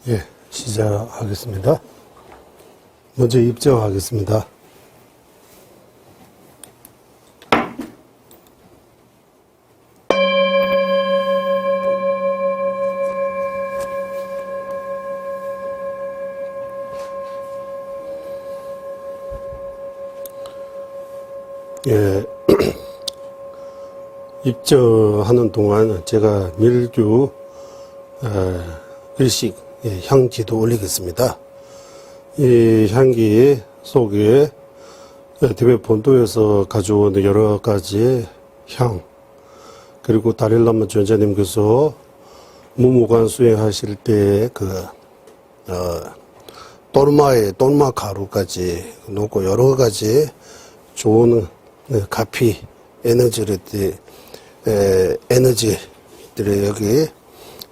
예, 시작하겠습니다. 먼저 입장하겠습니다. 예, 입장하는 동안 제가 밀주 일식 향기도 올리겠습니다. 이 향기 속에 티베트 본토에서 가져온 여러 가지 향, 그리고 다릴라마 전자님께서 무무관 수행하실 때 또르마 가루까지 놓고 여러 가지 좋은 가피 에너지들이 여기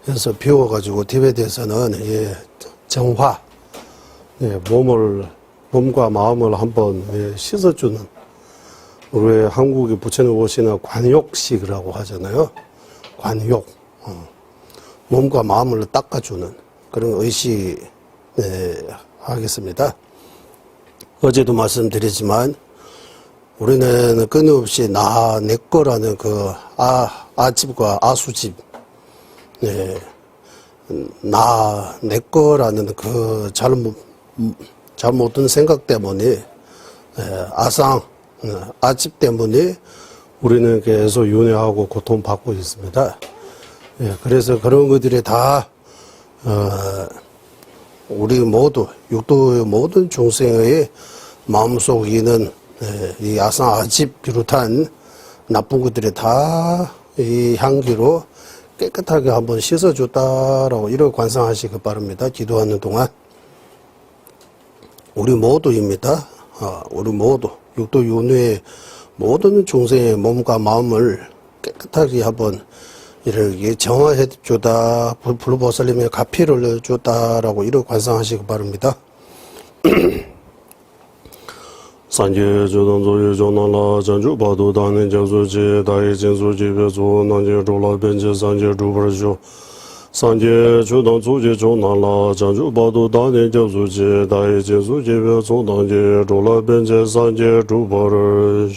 해서 비워가지고 티베트에서는 정화, 몸과 마음을 한번 씻어주는, 우리 한국에 붙여놓으시는 관욕식이라고 하잖아요. 관욕, 몸과 마음을 닦아주는 그런 의식 하겠습니다. 어제도 말씀드렸지만 우리는 끊임없이 내 거라는 아집과 아수집, 내 거라는 잘못된 생각 때문에, 아집 때문에 우리는 계속 윤회하고 고통받고 있습니다. 그래서 그런 것들이 다, 우리 모두, 육도의 모든 중생의 마음속에 있는 이 아집 비롯한 나쁜 것들이 다 이 향기로 깨끗하게 한번 씻어줬다라고 이렇게 관상하시기 바랍니다. 기도하는 동안. 우리 모두입니다. 우리 모두, 육도 윤회의 모든 중생의 몸과 마음을 깨끗하게 한번 이렇게 정화해 주다, 불보살님의 가피를 줬다라고 이렇게 관상하시기 바랍니다. 산제 조던 조유 조나라 전주 바도 다는 전수지 다이 전수지 배조 난제 조라 벤제 산제 주버죠 산제 조던 조지 조나라 전주 바도 다는 전수지 다이 전수지 배조 난제 조라 벤제 산제 주버죠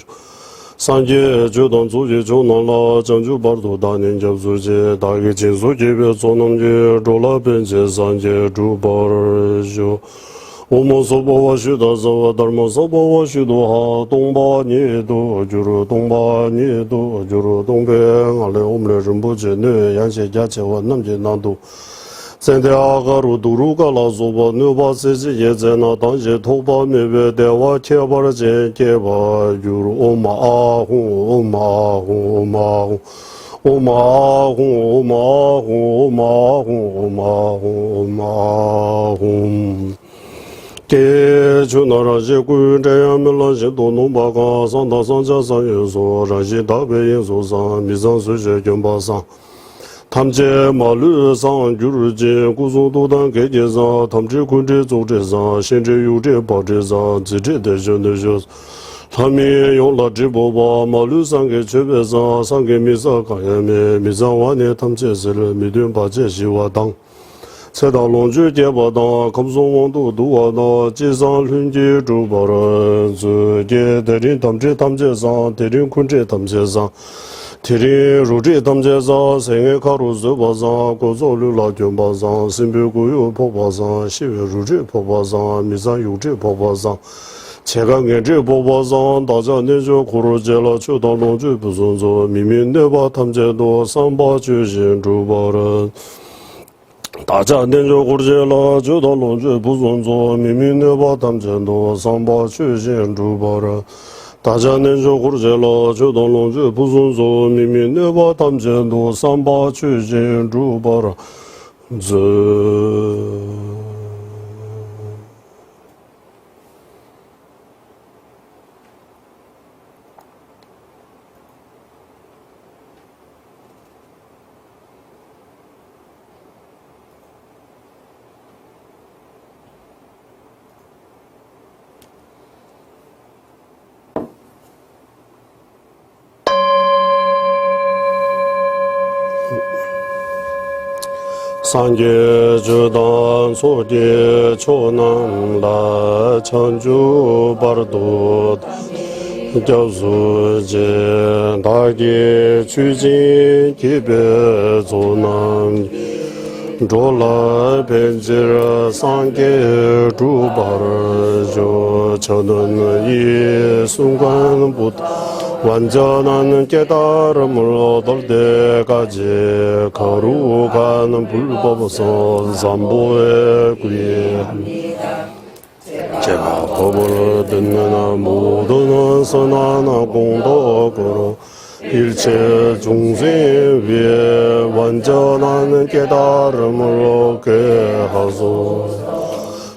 산제 조던 조지 조나라 전주 바도 다는 전수지 다이 전수지 배조 난제 조라 벤제 산제 주버죠 오모소보와 슈다사와 달모소보와 슈도하 동바니도 주로 동바니도 주로 동뱅 알레 옴레 름보제네 양세 자체와 남제 난도 센데아가루 두루가라소바 누바세지 예제나 당제 토바메베 대와 체바르제 케바 주로 오마아홍 오마홍 오마홍 오마홍 오마홍 오마홍 오마홍 개주나라제 구대야밀라제 도노바가 산다산자산예소 라지 다베예소산 미산수제 견바산 탐제 마르산 주르제 구소도단 개제사 탐제 군제 조제사 신제 유제 바제사 지제대전대조 tham 용라지보바 마르산게 제베사 상게미사 가야메 미산와네 탐제스를 미든 바제시와당 세다롱주 제바다 검송원도 도와다 지상 륜지 주바라 주제 대린 탐제상 대린 군제 탐제상 대린 루제 탐제상 생애 가로즈 바상 고조르라 견바상 신비구요 포바상 시외 루제 포바상 미산 유제 포바상 제강의 보바상 다자내조 고로제라 초다롱주 부선조 미민네바 탐제도 삼바 주신 주바라 다자 nenjo gorje la jo da lonje buzonzo mimi ne ba tamjendo samba chujen rubara 다자 nenjo gorje la jo da lonje buzonzo mimi ne ba tamjendo samba chujen rubara 상계주단 소계 초난라 천주바르도 교수제 다계 주진 기배조남 졸라 벤지라 상계 주바르조 저는 이 순간부터 완전한 깨달음을 얻을 때까지 거룩한 불법선 삼보에 구애합니다. 제가 법을 듣는 모든 선한 공덕으로 일체 중생 위에 완전한 깨달음을 얻게 하소서.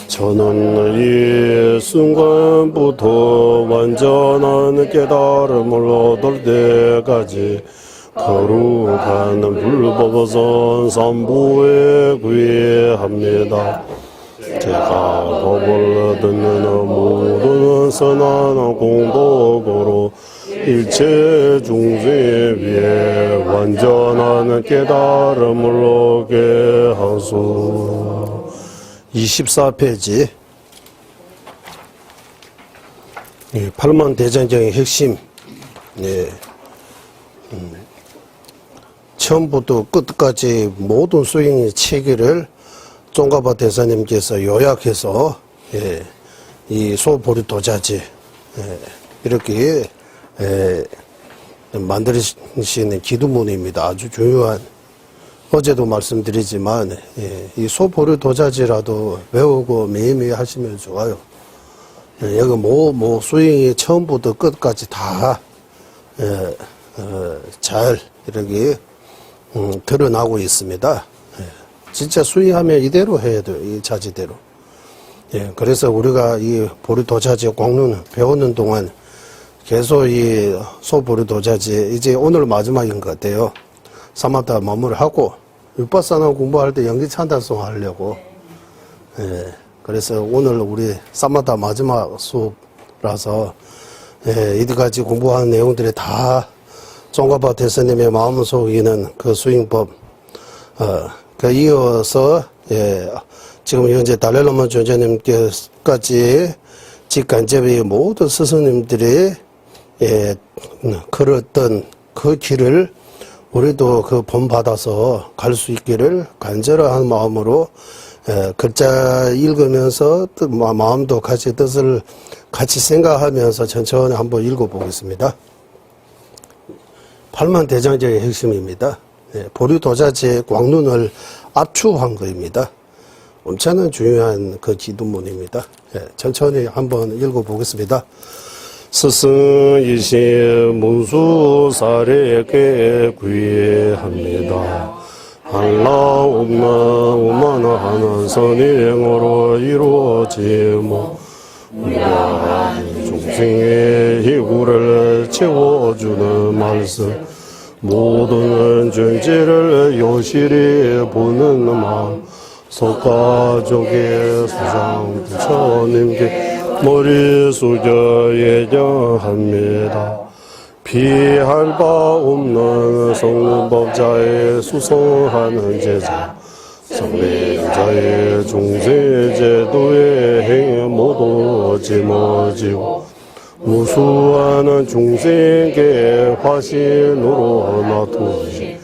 저는 이 순간부터 완전한 깨달음을 얻을 때까지 거룩한 불법선 삼보에 구애합니다. 제가 법을 듣는 모든 선한 공덕으로 일체 중생 위에 완전한 깨달음을 얻게 하소서. 24페이지 8만 대장정의 핵심. 처음부터 끝까지 모든 수행의 체계를 쫑가바 대사님께서 요약해서 이 소보리도자지 이렇게 만드시는 기도문입니다. 아주 중요한, 어제도 말씀드리지만 이 소보리도자지라도 외우고 매일매일 하시면 좋아요. 여기 뭐 수행이 처음부터 끝까지 다 잘 이렇게 드러나고 있습니다. 진짜 수행하면 이대로 해야 돼요. 이 자지대로. 그래서 우리가 이 보리도자지 공론 배우는 동안 계속 이 소보리도자지 이제 오늘 마지막인 것 같아요. 사마타 마무리하고 육바사나 공부할 때 연기찬달송 하려고. 그래서 오늘 우리 사마타 마지막 수업라서 이때까지 공부한 내용들이 다 쫑가바 대스님의 마음속에는 그 수행법 그 이어서 지금 현재 달렐라마 존재님께까지 직간접의 모든 스승님들이 걸었던 그 길을 우리도 그 본받아서 갈 수 있기를 간절한 마음으로 글자 읽으면서 마음도 같이 뜻을 같이 생각하면서 천천히 한번 읽어보겠습니다. 8만 대장정의 핵심입니다. 보리도자지의 광론을 압축한 거입니다. 엄청난 중요한 그 기도문입니다. 천천히 한번 읽어보겠습니다. 스승이신 문수사례께 구애합니다. 한라 오만하는 선행으로 이루어지모 무한 중생의 희구를 채워주는 말씀, 모든 존재를 여실히 보는 마음, 석가족의 수상 부처님께 머리 숙여 예정합니다. 피할 바 없는 성법자의 수성하는 제자, 성례자의 중세 제도의 행위 모두 짊어지고 무수한 중생의 화신으로 놔두니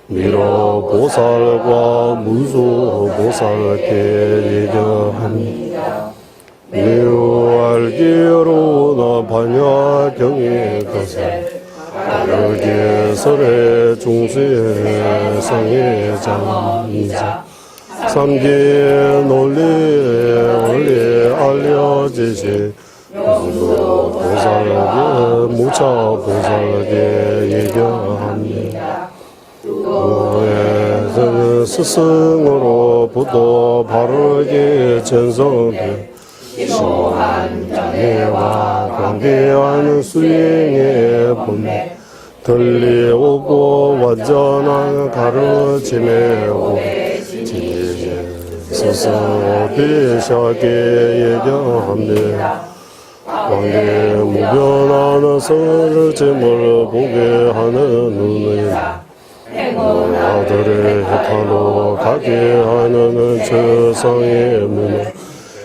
미러 보살과 문수 보살께 예정합니다. 매우 알기로나 반야경의 것을 여기설의 중수의 성애장이자 삼계 논리 알려지신 무수 보살에게 무차 보살에게 예견합니다. 또의 스승으로부터 바르게 전성된 심오한 장애와 관계한 수행의 본래 들리오고 완전한 가르침에 오게 스승 비샤게 예견합니다. 관계 무변한 서르짐을 보게 하는 눈의 아들의 타로 가게 하는 세상의 문을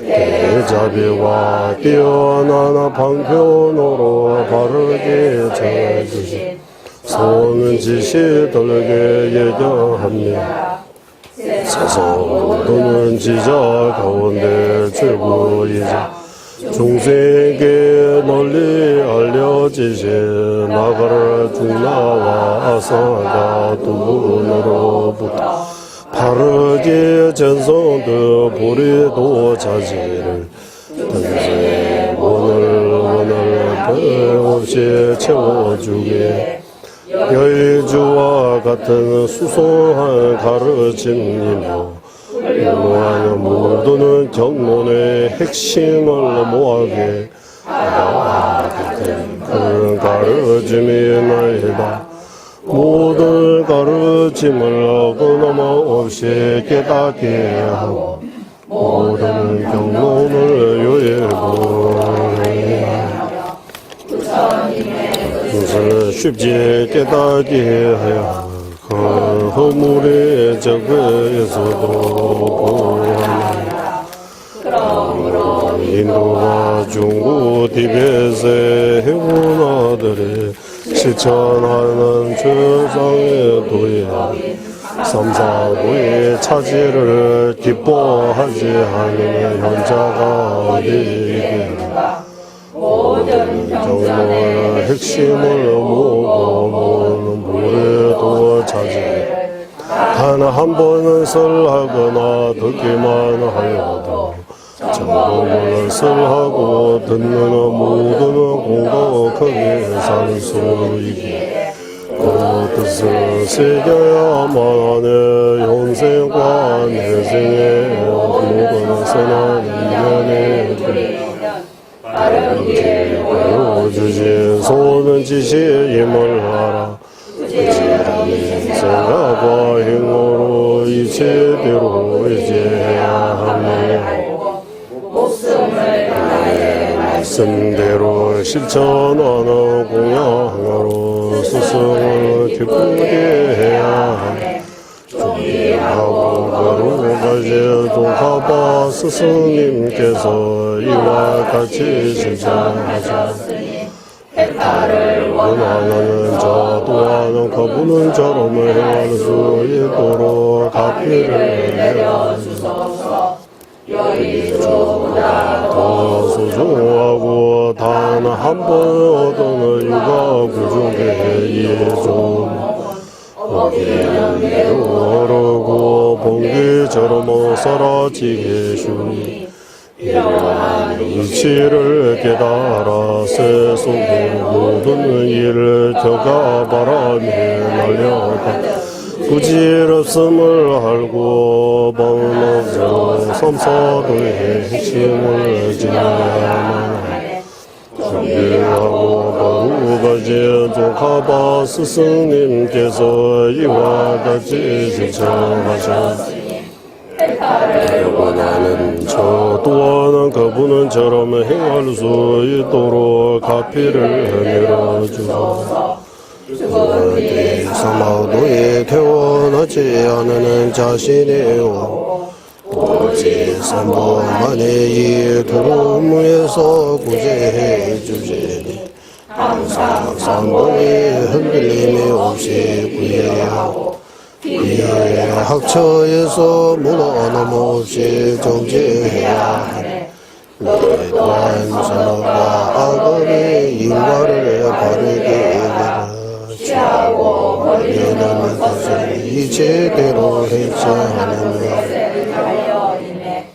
대자비와 뛰어난 방편으로 바르게 전해주시 소는 지시들에게 예견합니다. 세상 모든 지자 가운데 최고이자 중생에게 널리 알려지신 나가라 중나와 아사가 두 분으로부터 바르게 전성도 보리도 자지를 등세 오늘 없이 채워주게 여의주와 같은 수소한 가르침이며 무한 모든 경론의 핵심을 모하게 그 가르침이 나이다. 모든 가르침을 끊임없이 깨닫게 하고 모든 경론을 요예보게 그것을 쉽게 깨닫게 하여 그 허물의 적에서도 구하나이다. 그러므로 인도와 중국 티벳의 해군아들이 실천하는 최상의 도에 삼사도의 차지를 기뻐하지 않는 현자가 어디이겠는가. 모든 경론의 핵심을 모으고 모래도 차지 단 한 번은 설하거나 듣기만 하여도 전공을 설하고 듣는 모든 공덕하게 살 수 있게 그 뜻을 새겨야만 하네. 현생과 내생의 모든 선한 인연에 바르게 보여주신 소는 지시임을 알아 생각과 행으로 이체대로 이제해야 하네. 말씀대로 실천하는 공양으로 스승을 기쁘게 해야 하네. 존귀하고 거룩하신 동가바 스승님께서 이와 같이 실천하셨으니 해탈을 원하는 자 또한 그분은 저럼을 행할 수 있도록 가피를 내려주소서. 여의주보다 더 소중하고 단 한 번 얻은 육아 부족의 이해좀 어기는 내려오르고 번개처럼 사라지게 주니 이러한 이치를 깨달아 세속의 모든 일을 겨가 바람에 날려가 부질없음을 알고 번호로 삼사도의 핵심을 지내야만 하네. 존귀하고 거룩하신 조카바 스승님께서 이와 같이 실천하셨으니 원하는 저 또한 그분은 저럼 행할 수 있도록 가피를 내려주소서. 그때 사마도에 태어나지 않는 자신이요 오직 삼보만의 이 두루무에서 구제해 주시니 항상 삼보의 흔들림이 없이 구해야 하고 그의 학처에서 문어넘 없이 정지해야 하네. 내 또한 선악과 악업의 인과를 바르게 해라. 취하고 버리는 것을 이제대로 해체하는 것을 달려있네.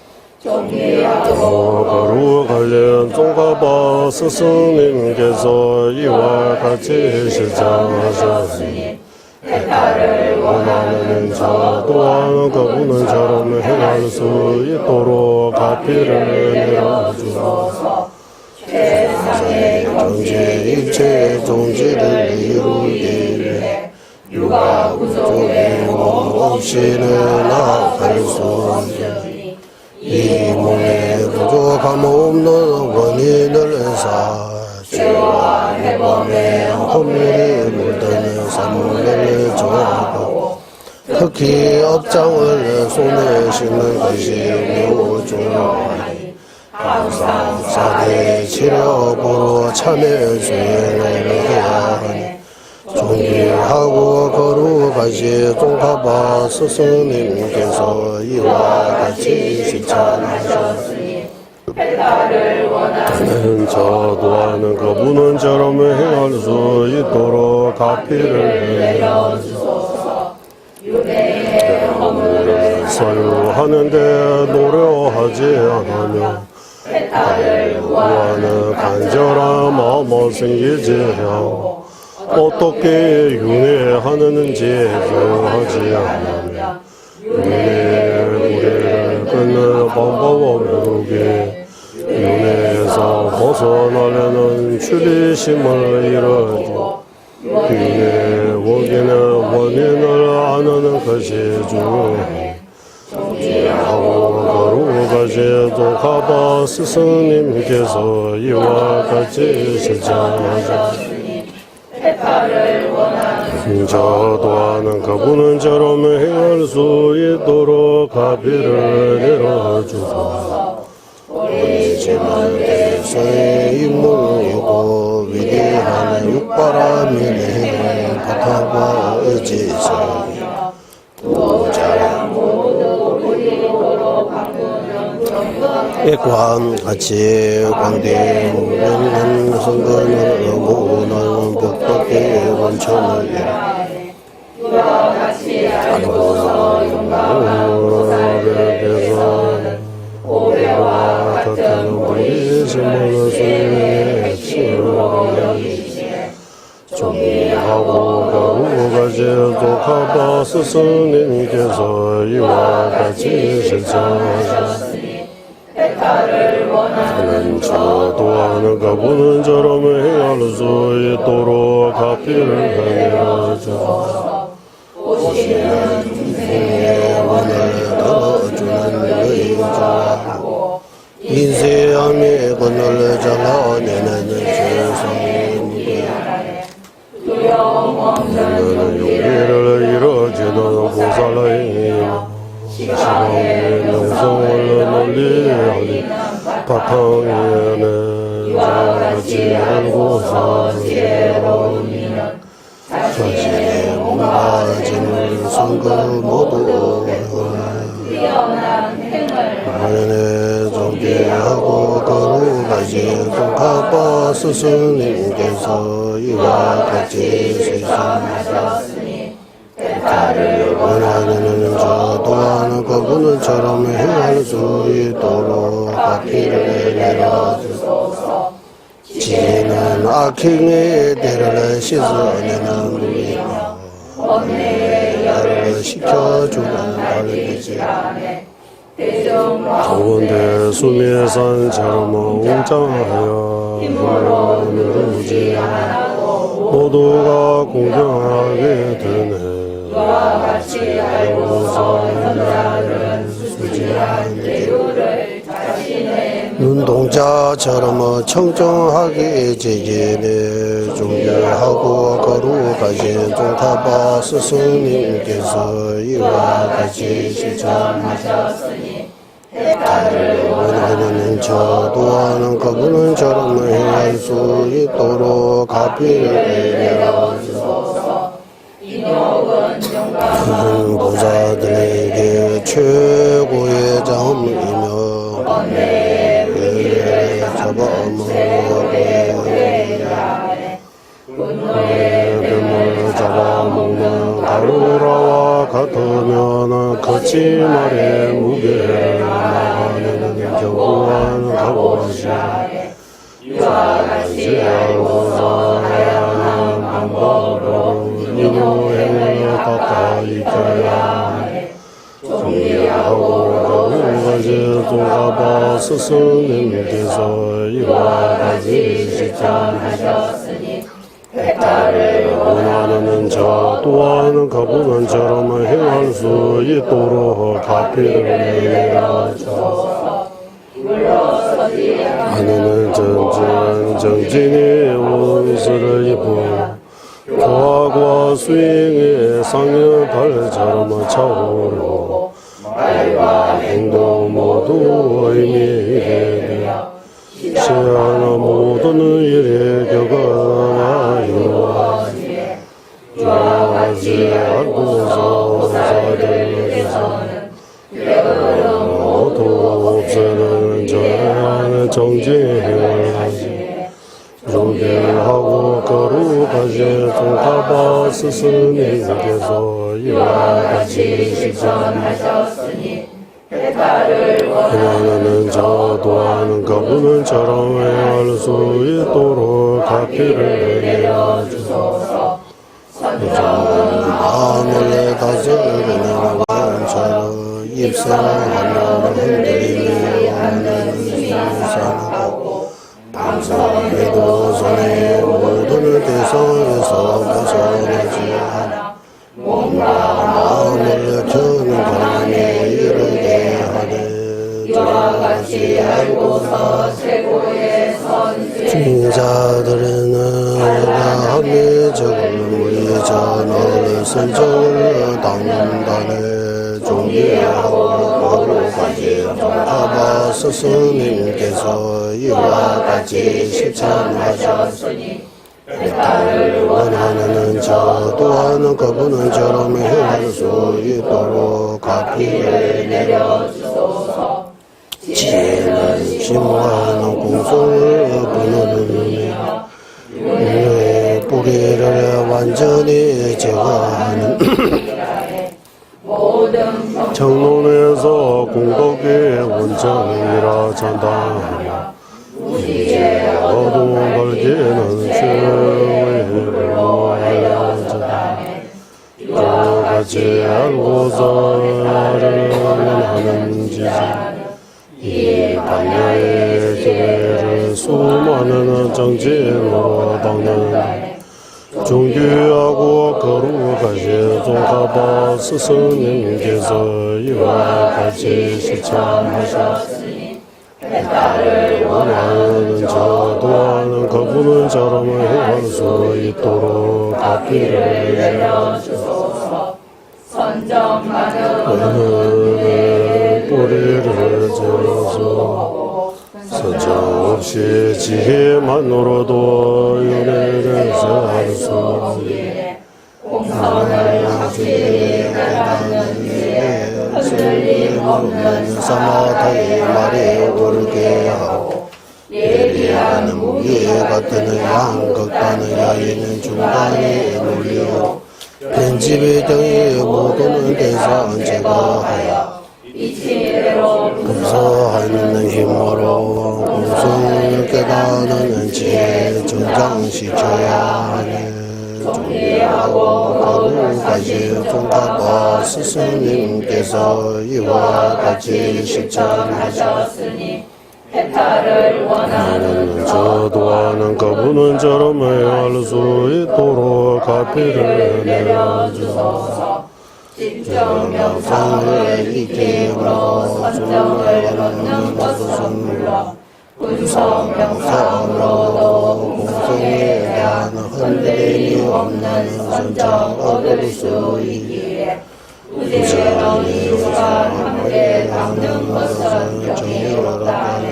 존귀하고 거룩하신 종가바 스승님께서 이와 같이 실천하셨으니 해탈을 원하는 자 또한 그분은 저럼 행할 수 있도록 가피를 내려주소서. 세상의 경제 일체 종지를 이루기 위해 육아 부족의 몸 없이는 나아갈 수 없으니 이 몸에 부족함 없는 원인을 죄와 해범의 허물이 물드는 사물을 정하고 그 특히 업장을 손에 싣는 것이 매우 중요하니 사대 치료보로 참여 수행을 해야 하니 존귀하고 거룩하신 종파바 스승님께서 이와 같이 실천하셨으니 나는 저 또한 그분은 저럼 행할 수 있도록 가피를 내려주소서. 허물을 사유하는데 노력하지 않으며 구하는 간절한 마음을 생기지 하고 어떻게 윤회하는지 정하지 않으며 윤회 무리를 끊는 방법을 모르게 윤회에서 벗어나려는 추리심을 이루어주고 윤회 원인을 아는 것이 중요해. 존귀하고 거룩하신 도카바 스승님께서 이와 같이 실천하셨으니 저 또한 그분은 저럼 행할 수 있도록 가비를 내려주소서. 우리 집은 대서의 인물이고 위대한 육바람이 내는 바탕과 의지성이야. 부자랑 이와 같이 광대 무명한 성근을 모으는 벽돌의 원천을 안고서 용마로서 오래와 같은 우리 신문을 수행해 치유로 여기시네. 존귀하고 거룩하신 도카바 스승님께서 이와 같이 실천하셨으니 나는 저 또한 그분은 저럼 행할 수 있도록 가피를 내려주소서. 오시는 중생의 원을 들어주는 의자하고 인세함의 권을 잘라내는 죄성입니다. 나는 용기를 이루어지는 보살의 시방의 명성을 널리 바탕에는 저같이 알고서 새로우니는 자신의 몸과 짐을 성그 모두 하늘에 존귀하고 거룩하신 동카바 스승님께서 이와 같이 실천하셨으니 원하는 저 또한 그분은 저럼 행할 수 있도록 가피를 내려주소서. 지혜는 악행의 대를 씻어내는 물이며 언내의 열을 식혀주는 달리지 않네. 좋은데 수미의 산처럼 웅장하여 힘으로 누르지 않고 모두가 공경하게 되네. 이와 같이 알고서 현자들은 수지한 대우를 자신의 눈동자처럼 청정하게 제기해 존귀하고 거룩하신 종타바 스승님께서 이와 같이 실천하셨으니 원하는 저 또한 그분은 저럼 행할 수 있도록 가피를 내려주소서. 보사들에게 최고의 장이며 잡아먹을 잡아먹는 가루라와 같으면 거짓말의 무게를 나가내는 견고한 각오시야. 이와 같이 알고서 하야하는 방법으로 인효행을 닦아 익혀야 해. 존귀하고 거룩하신 동가바 스승님께서 이와 같이 실천하셨으니 원하는 저 또한 그분은 저럼 행할 수 있도록 가피를 내려주소서. 하늘은 정진의 원수를 입어 교화과 수행에 상연달처럼 차오르고 말과 행동 모두 의미에 시하나 모든 일에 격하나 이루어지에 이와 같이 알고서 사들에서는 모두 없애는 저의 정죄를 존경하고 거룩하신 종가바 스승님께서 이와 같이 실천하셨으니 그녀는 저 또한 그분은처럼 행할 수 있도록 각기를 내려주소서. 마음을 다스리는 원처럼 입성하는 흔들림이 없는 신상하고 방송에도 손에 모든 대성에서 벗어나지 않아 몸과 마음을 경건함에 이르게 하는 저와 같이 알고서 최고의 선지자들은 합리적으로 우리 전을 선정을 당단에 존귀하고 거룩하신 종파바 스승님께서 이와 같이 실천하셨으니 메타를 원하는 저 또한 그분은처럼 행할 수 있도록 각기를 내려주소서. 지혜는 심오한 공성을 부르느며 의 뿌리를 완전히 제거하는 정론에서 공덕의 원천이라 전당하며 우리의 어두운 걸기는 죄를 모하여주다네 이와 같이 알고서 나를 원하는지 이 반야의 죄를 수많은 정진으로 닦는 존귀하고 거룩하신 종가바 스승님께서 이와 같이 실천하셨으니 메타를 원하는 저 또한 그분은처럼 행할 수 있도록 각기를 내려주소서. 선정하는 뿌리를 지어서 선정 없이 지혜만으로도 윤회를 할 수 없기에 공성을 확실히 깨닫는 뒤에 흔들림 없는 사마타의 말에 오르게 하고 예리한 무기 같은 양극단의 야인은 중간에 눌리고 편집의 등의 모든 대상 제거하여 금서하는 힘으로 공성을 깨닫는 지혜 정장시켜야 하네. 존귀하고 거룩하신 종가바 스승님께서 이와 같이 실천하셨으니 해탈을 원하는 저 또한 그분은처럼 행할 수 있도록 각기를 내려주소서. 직접 명상을 익힘으로 선정을 얻는 것은 물론 분석 명상으로도 공성에 대한 흔들림이 없는 선정 얻을 수 있기에 우리의 이유가 함께 닦는 것은 정의롭다네.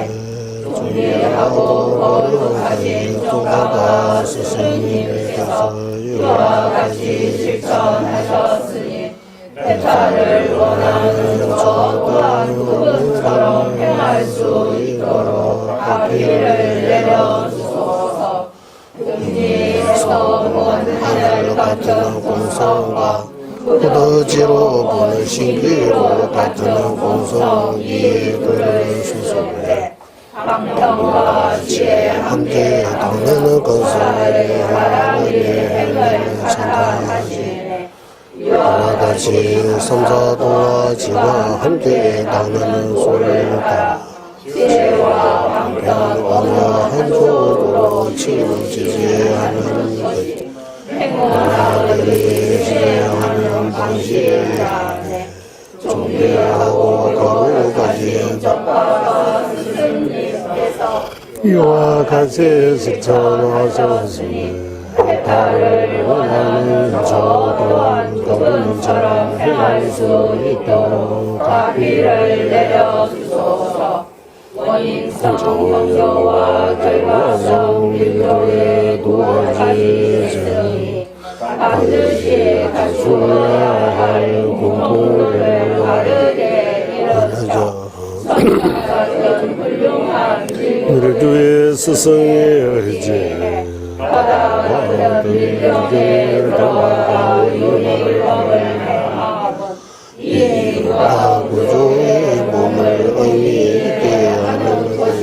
존귀하고 거룩하신 종가바 스승님께서 이와 같이 실천하셨으니 해탈을 원하는 저 또한 그분처럼 행할 수 있도록 각기를 내려주소서. 금리에서 본 하늘 같은 공성과 후드지로 보는 신기로 같은 공성이 그를 수술해 방평과 지혜 함께 닦는 것을 하나님의 행을 선택하시네. 이와 같이 삼사도와 지와 함께 닦는 소리를 따라 지혜와 방평 어느 한쪽으로 치우치지 않은 것 하나님이 시행하는 방식이 안에 존귀하고 거룩하신 이와 같이 실천하셨으니 달을 원하는 저 또한 그분처럼 행할 수 있도록 각비를 내려주소서. 원인성 성교와 결과성 밀도에 도와주시니 반드시 갖추어야 할 공포를 바르게 이뤄서 선하던 훌륭한 우리 주의 스승의 의지 바다와 들들들 더와 윤을 범을 이와 구조의 몸을 의미 있게 하는 것이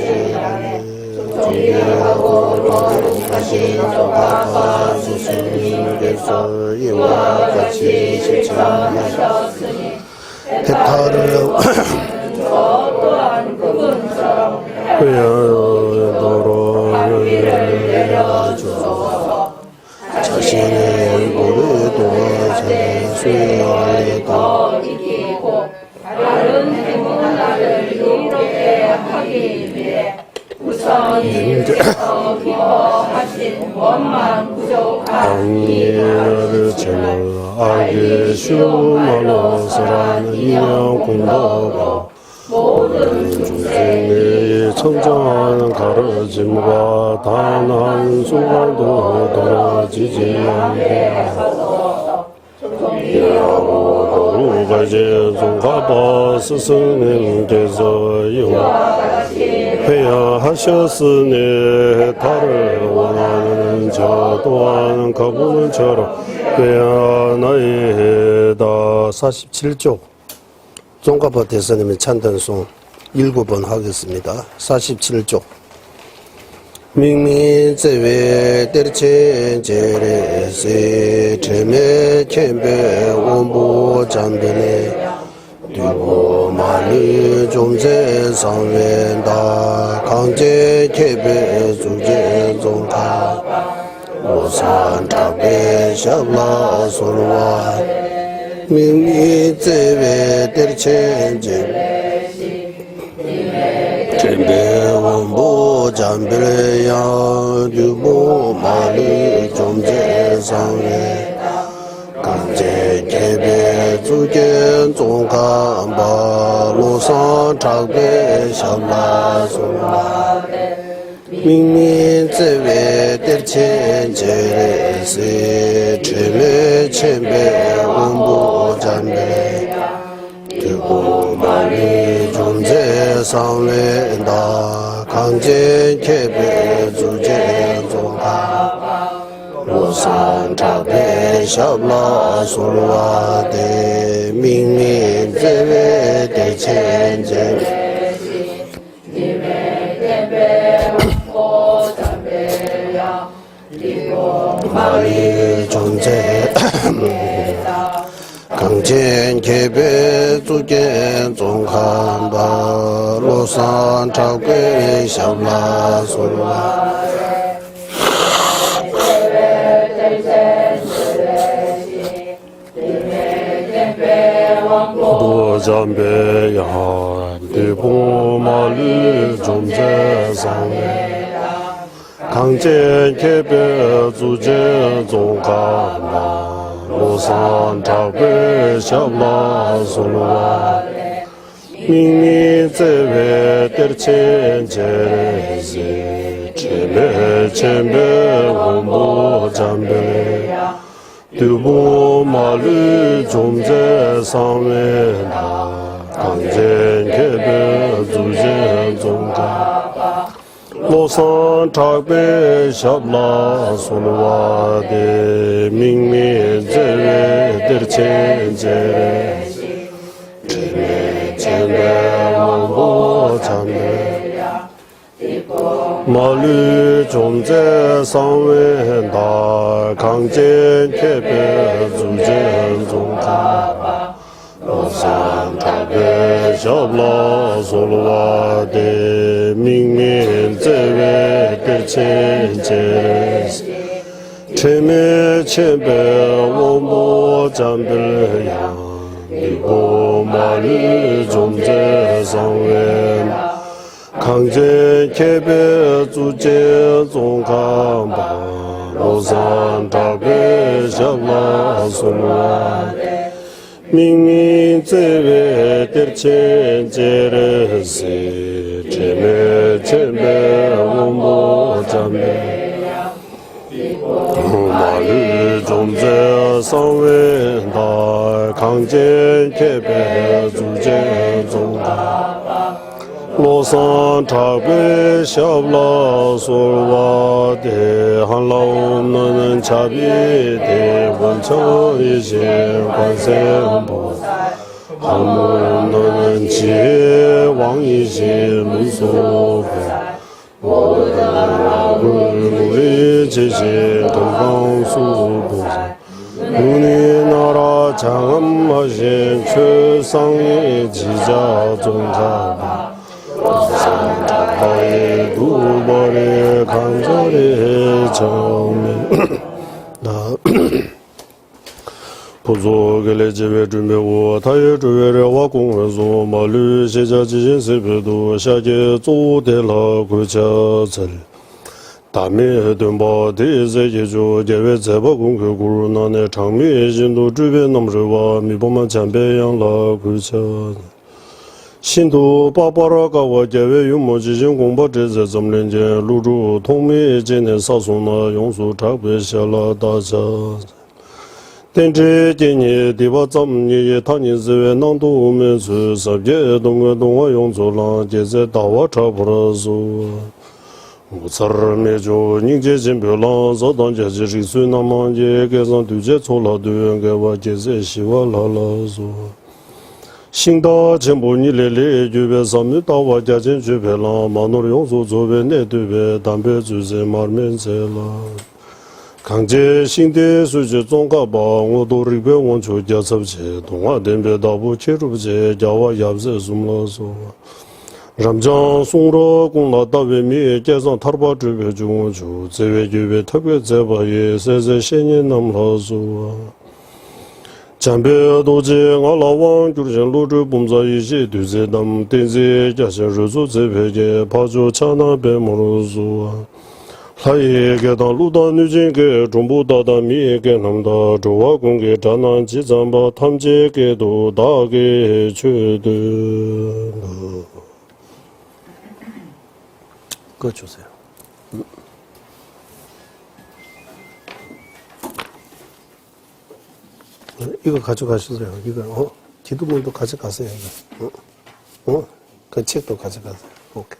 존귀하고 거룩하신 조각과 스승님께서 이와 같이 실천하셨으니 해탈을 또한 그분처럼 회하도록 내려주소서. 자신의 얼굴을 도와서 수행에 더 이기고 다른 행운나를 이롭게 하기 위해 부처님께서 기뻐하신 원만 부족한 악리를 채널 악의 슈말로스라는 인형 공덕으로 모든 중생의 청정한 가르침과 단 한 순간도 떨어지지 않게 하소서. 거룩하신 송가파 스승님께서 이와 회하하셨으니 해탈을 원하는 저 또한 그분처럼 회하나이다. 47쪽 송가파 대사님의 찬단송 7번 하겠습니다. 47쪽 민민제외 때르체제레세 제메 켐베 원보 잠베네 두고 말리 좀제 상wen다 강제 켐베 주제 종가 오산 타베 샤블라 솔와 민민제외 때르체제 원보 잠벨야 유보 마리 좀제상에 강제 개배 주견 종간바 로상 작배 샤라소라 민민제외 때첸제레세 최메 첸베 원보 잠벨 두고 말리 존재 상wen다 강제 개배 주제 종가 로산 타베 샤블라 솔와데 민민 제외 대첸제 말리 존재 강젠 개배 주겐 종간바 로산 차괴 샤블라 솔라 도잠베야 디보마리 좀제상에 강젠 개배 주겐 종간바 로산 타베 샤블라 솔와 민민제외 때르첸제레세 제메 쳔베 원보 잠베 두보 말리 좀제 상wen다 강젠 개베 주제 종가 로산 타베 샤블라 솔와데 민민제외 때르첸제레 제메 쳔베 원보 잠베 말리 좀제 상wen다 강젠 개배 주제 종가 로산 타베 샤블라 솔와데 민민제외 때르첸제레 제메 쳔베 원보 잠벨야 이고 말리 좀제 상wen다 강제 개배 주제 종간바 로산 답에 샤라 솔와데 밍밍 제베 데첸 제르세 제메 제메 원보 잠메 마르 종제 성웬다 강제 개베 주제 종다 로산 타베 샤블라 솔와데 한라옴는 차비데 원처이제 관세음보 한문는 지혜 왕이제 무소베 우리 제시 동방수보사 우리나라 장엄하신 최상의 지자 종자바 산타의 두벌의 간절의 정면 부족의列位准备我，他也准备了我公文所马律写下基金水平度，下届做的了国家子。大面对吧，第在解决结尾财报公开股，那呢场面进度这边那么热哇，米包们前边养了国家。新都巴巴拉嘎我结尾有么基金公布这在怎么连接，入驻同面今年少送了用数差别下了大家。但这今年第八咱们也他年资源难度我们是世界东个东华用作了，现在大话差不多说，我这儿没就人家进不了，早当家是谁算那么也给上对接错了对，给我现在希望了说。新到前部你来来就别上面到我家进去别了，马诺用所左边那对别，单别就在马面在了。강제 신대 수주 종가바 오도 리베 원초 자섭체 동화 덴베 다부 체루제 자와 яб세 숨라소 람장 송로 공나 다베미 계산 타르바 주베 중주 제베 주베 특별 제바에 세세 신년 남라소 잠베 도제 알라왕 주르젠 로주 봄자 이제 두제 남 덴제 자신 루조 제베게 파조 차나 베모로소 하이게 다 루다 뉴진게 중부다다 미게 남다 조와 공게 자난 지잠바 탐제게도 다게 최드 그거 주세요. 이거 가져가시세요. 이거 기도문도 가져가세요. 이거. 그 책도 가져가세요. 오케이.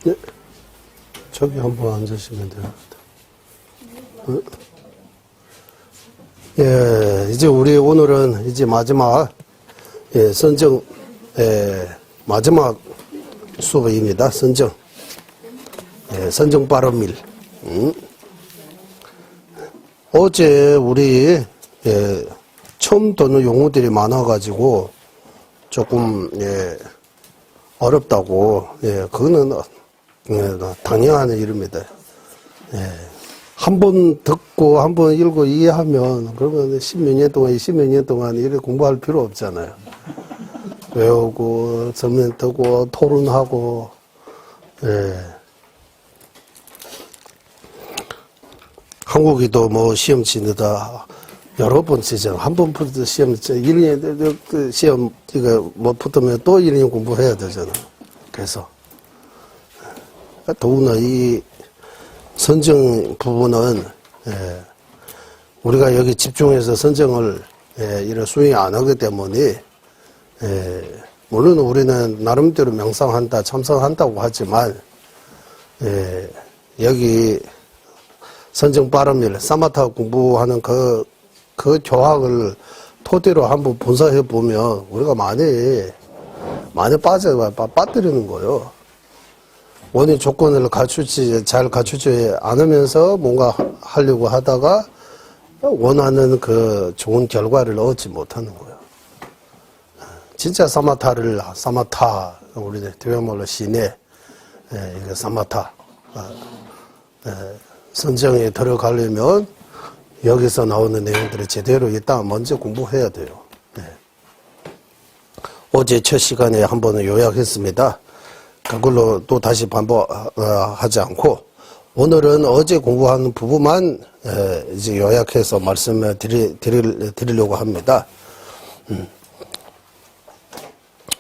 네. 저기 한번 앉으시면 돼요. 예, 이제 우리 오늘은 이제 마지막, 예, 선정, 마지막 수업입니다. 선정. 예, 선정 발음일. 어제 우리, 예, 처음 듣는 용어들이 많아가지고 조금, 예, 어렵다고, 예, 그거는, 당연한 일입니다. 예. 한 번 듣고 한 번 읽고 이해하면 그러면 십몇 년 동안 이렇게 공부할 필요 없잖아요. 외우고 서면 뜨고 토론하고. 예. 한국이도 뭐 시험 치느다 여러 번 치잖아. 한 번 붙어도 시험 1년 그 시험 이거 뭐 붙으면 또 1년 공부해야 되잖아. 그래서 더구나 이 선정 부분은, 예, 우리가 여기 집중해서 선정을, 예, 이런 수행 안 하기 때문에, 예, 물론 우리는 나름대로 명상한다, 참선한다고 하지만, 예, 여기 선정 발음일, 사마타 공부하는 그 교학을 토대로 한번 분석해 보면 우리가 많이 빠뜨리는 거예요. 원인 조건을 잘 갖추지 않으면서 뭔가 하려고 하다가 원하는 그 좋은 결과를 얻지 못하는 거예요. 진짜 사마타, 우리 대외말로 시내, 이게 사마타, 선정에 들어가려면 여기서 나오는 내용들을 제대로 일단 먼저 공부해야 돼요. 어제 첫 시간에 한번 요약했습니다. 그걸로 또 다시 반복하지 않고 오늘은 어제 공부한 부분만 이제 요약해서 말씀을 드리려고 합니다.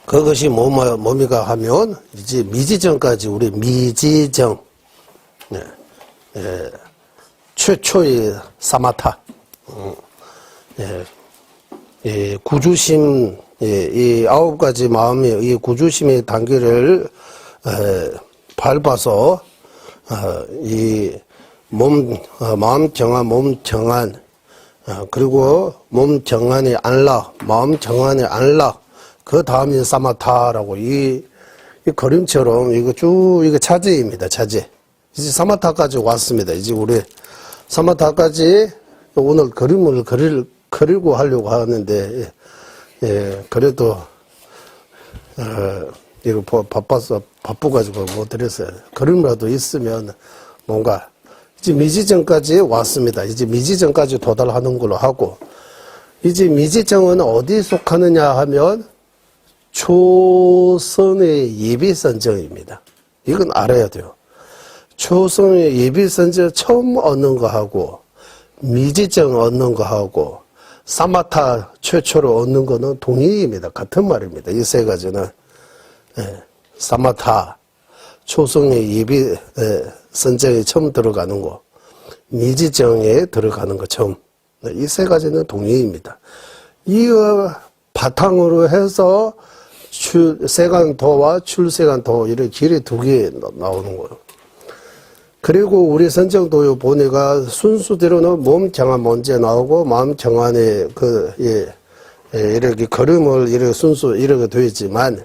그것이 뭡니까 하면 이제 미지정까지 우리 미지정 최초의 사마타 구주심 이 9가지 마음의 이 구주심의 단계를 밟아서 이 마음 정한, 몸 정한, 그리고 몸 정한의 안락, 마음 정한의 안락, 그 다음이 사마타라고 이 그림처럼 이거 쭉 이거 차제입니다. 차제. 이제 사마타까지 왔습니다. 이제 우리 사마타까지 오늘 그림을 그리고 하려고 하는데 그래도 이거 바빠가지고 못 드렸어요. 그림이라도 있으면 뭔가 이제 미지정까지 왔습니다. 이제 미지정까지 도달하는 걸로 하고 이제 미지정은 어디에 속하느냐 하면 초성의 예비선정입니다. 이건 알아야 돼요. 초성의 예비선정 처음 얻는 거하고 미지정 얻는 거하고 사마타 최초로 얻는 거는 동의입니다. 같은 말입니다. 이 세 가지는 사마타 초성의 예비 선정에 처음 들어가는 거 미지정에 들어가는 거 처음 이 세 가지는 동의입니다. 이거 바탕으로 해서 세간도와 출세간도 이런 길이 두 개 나오는 거예요. 그리고 우리 선정도요 보니까 순수대로는 몸 정한 먼저 나오고 마음 정한에 이렇게 걸음을 이렇게 순수 이렇게 되어 있지만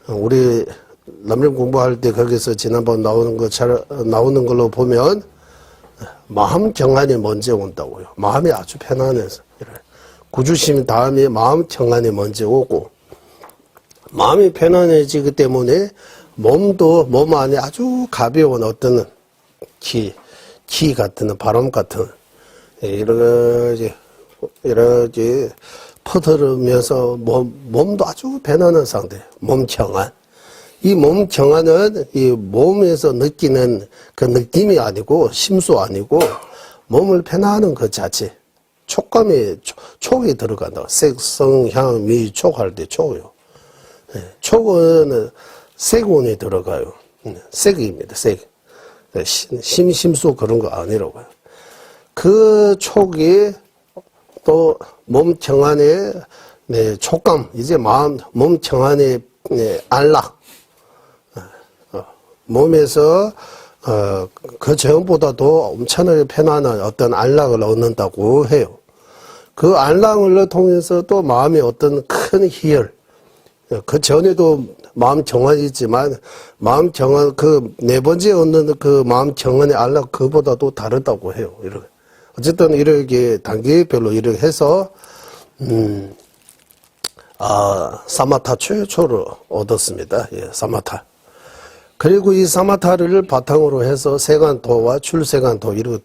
우리 남림 공부할 때 거기서 지난번 나오는 걸로 보면 마음 정한이 먼저 온다고요. 마음이 아주 편안해서 구주심 다음에 마음 정한이 먼저 오고 마음이 편안해지기 때문에 몸도 몸 안에 아주 가벼운 어떤 기 같은 바람 같은 이렇게 퍼들으면서 몸도 아주 편안한 상태 몸 정한 이 몸 정한은 이 몸에서 느끼는 그 느낌이 아니고 심수 아니고 몸을 편안한 그 자체 촉감이 촉이 들어간다 색, 성, 향, 미, 촉 할 때 촉이요 촉은 색운이 들어가요 색입니다 색 심수 그런 거 아니라고요. 그 촉이 또 몸 정한의 촉감, 이제 몸 정한의 안락, 몸에서 그 전보다도 엄청나게 편안한 어떤 안락을 얻는다고 해요. 그 안락을 통해서 또 마음의 어떤 큰 희열, 그 전에도 마음 정한이 있지만 마음 정한 그 네 번째 얻는 그 마음 정한의 안락 그보다도 다르다고 해요. 이렇게 어쨌든 이렇게 단계별로 이렇게 해서 사마타 최초로 얻었습니다. 예, 사마타. 그리고 이 사마타를 바탕으로 해서 세간도와 출세간도 이렇게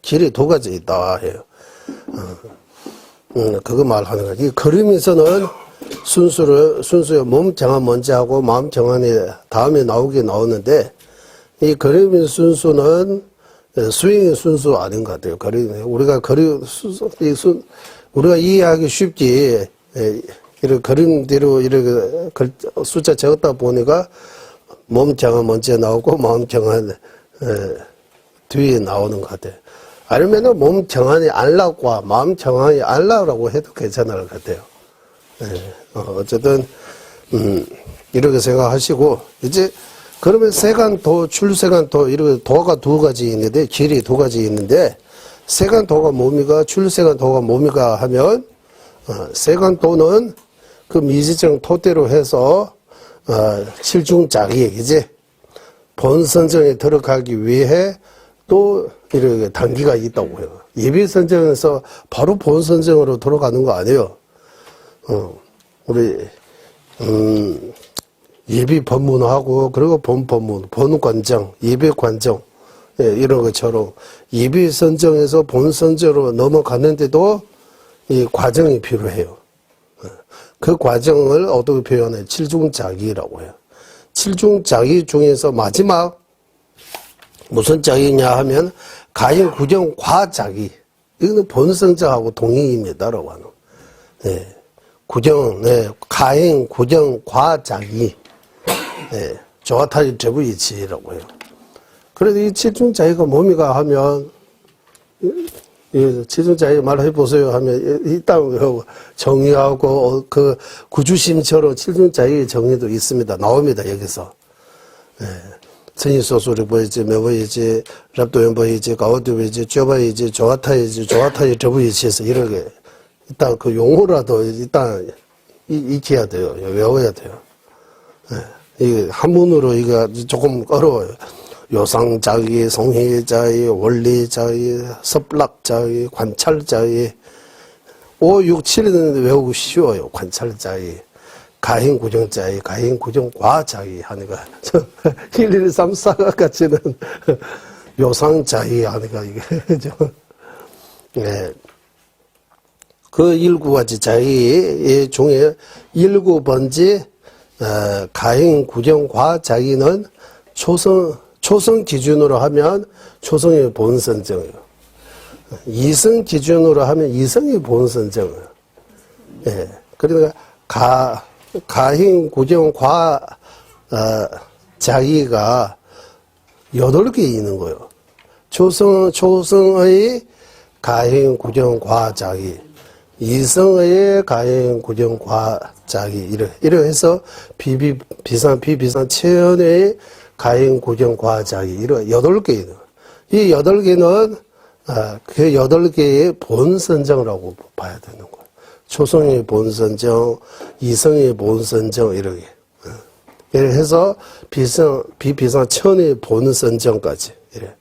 길이 두 가지 있다 해요. 그거 말하는 거예요. 이 그림에서는 순수의 몸 정한 먼저 하고 마음 정한이 다음에 나오는데 이 그림의 순수는 스윙의 순수 아닌 것 같아요. 우리가 이해하기 쉽지 이렇게 그림대로 이렇게 숫자 적었다 보니까 몸 정한 먼저 나오고 마음 정한 뒤에 나오는 것 같아요. 아니면은 몸 정한이 안락과 마음 정한이 안락이라고 해도 괜찮을 것 같아요. 어쨌든 이렇게 생각하시고 이제 그러면 세간도 출세간도 이렇게 도가 두 가지 있는데 길이 두 가지 있는데 세간도가 뭡니까 출세간도가 뭡니까 하면 세간도는 그 미지정 토대로 해서 실중자기 이제 본선정에 들어가기 위해 또 이렇게 단계가 있다고 해요. 예비선정에서 바로 본선정으로 들어가는 거 아니에요. 우리 예비 법문하고 그리고 본 법문, 본관정, 예비 관정 이런 것처럼 예비 선정에서 본 선정으로 넘어가는데도 이 과정이 필요해요. 그 과정을 어떻게 표현해요? 칠중자기라고 해요. 칠중자기 중에서 마지막 무슨 자기냐 하면 가인 구정 과자기. 이거는 본성자하고 동의입니다라고 하는. 네. 구정, 네. 가인 구정 과자기. 네. 조화타이 제부이치라고 해요. 그래도 이 칠중자기가 뭡니까 하면 칠중자기 말해보세요 하면 일단 정의하고 그 구주심처럼 칠중자기 정의도 있습니다. 나옵니다. 여기서. 네. 천이소수리 보이지, 매보이지, 랍도연 보이지, 가오디 보이지, 쪼바이지, 조화타이지, 조화타이 저부이지에서 이렇게 일단 그 용어라도 일단 익혀야 돼요. 외워야 돼요. 네. 이게 한문으로 이거 조금 어려워요. 요상자기, 성희자기, 원리자기, 섭락자기, 관찰자기. 5, 6, 7은 외우기 쉬워요. 관찰자기. 가행구정자기, 가행구정과자기 하니까 1, 2, 3, 4가 같이는 요상자기 하니까 이게 네. 그 7가지 자기 중에 7번째 가행구정과자기는 초성 기준으로 하면 초성의 본선정이에요. 이성 기준으로 하면 이성의 본선정이에요. 예. 그러니까 가행 구정 과 자기가 8개 있는 거예요. 초성의 가행 구정 과 자기, 이성의 가행 구정 과 자기 이래 해서 비비상 체연의 가행 구정 과 자기 이래 8개 있는 거예요. 이 8개는 그 8개의 본선정이라고 봐야 되는 거예요. 초성의 본선정, 이성의 본선정, 이렇게. 이렇게 해서 비비상 천의 본선정까지. 이래.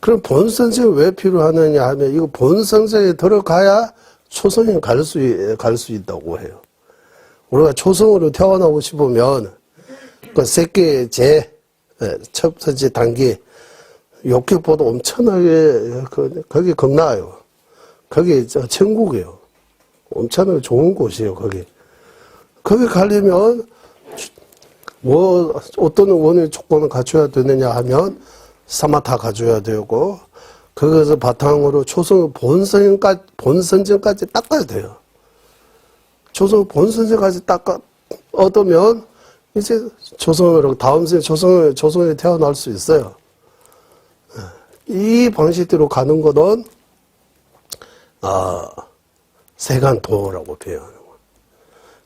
그럼 본선정이 왜 필요하느냐 하면, 이거 본선정에 들어가야 초성에 갈 수 있다고 해요. 우리가 초성으로 태어나고 싶으면, 그 새끼 첫 번째 단계, 욕격보다 엄청나게, 거기 겁나요. 거기 천국이에요. 엄청나게 좋은 곳이에요, 거기. 거기 가려면, 어떤 원의 조건을 갖춰야 되느냐 하면, 사마타 가져야 되고, 거기서 바탕으로 초성 본선정까지 닦아야 돼요. 초성 본선정까지 얻으면, 이제 조선으로, 다음 생에 조선에 태어날 수 있어요. 이 방식대로 가는 거는, 세간도라고 표현하는 거예요.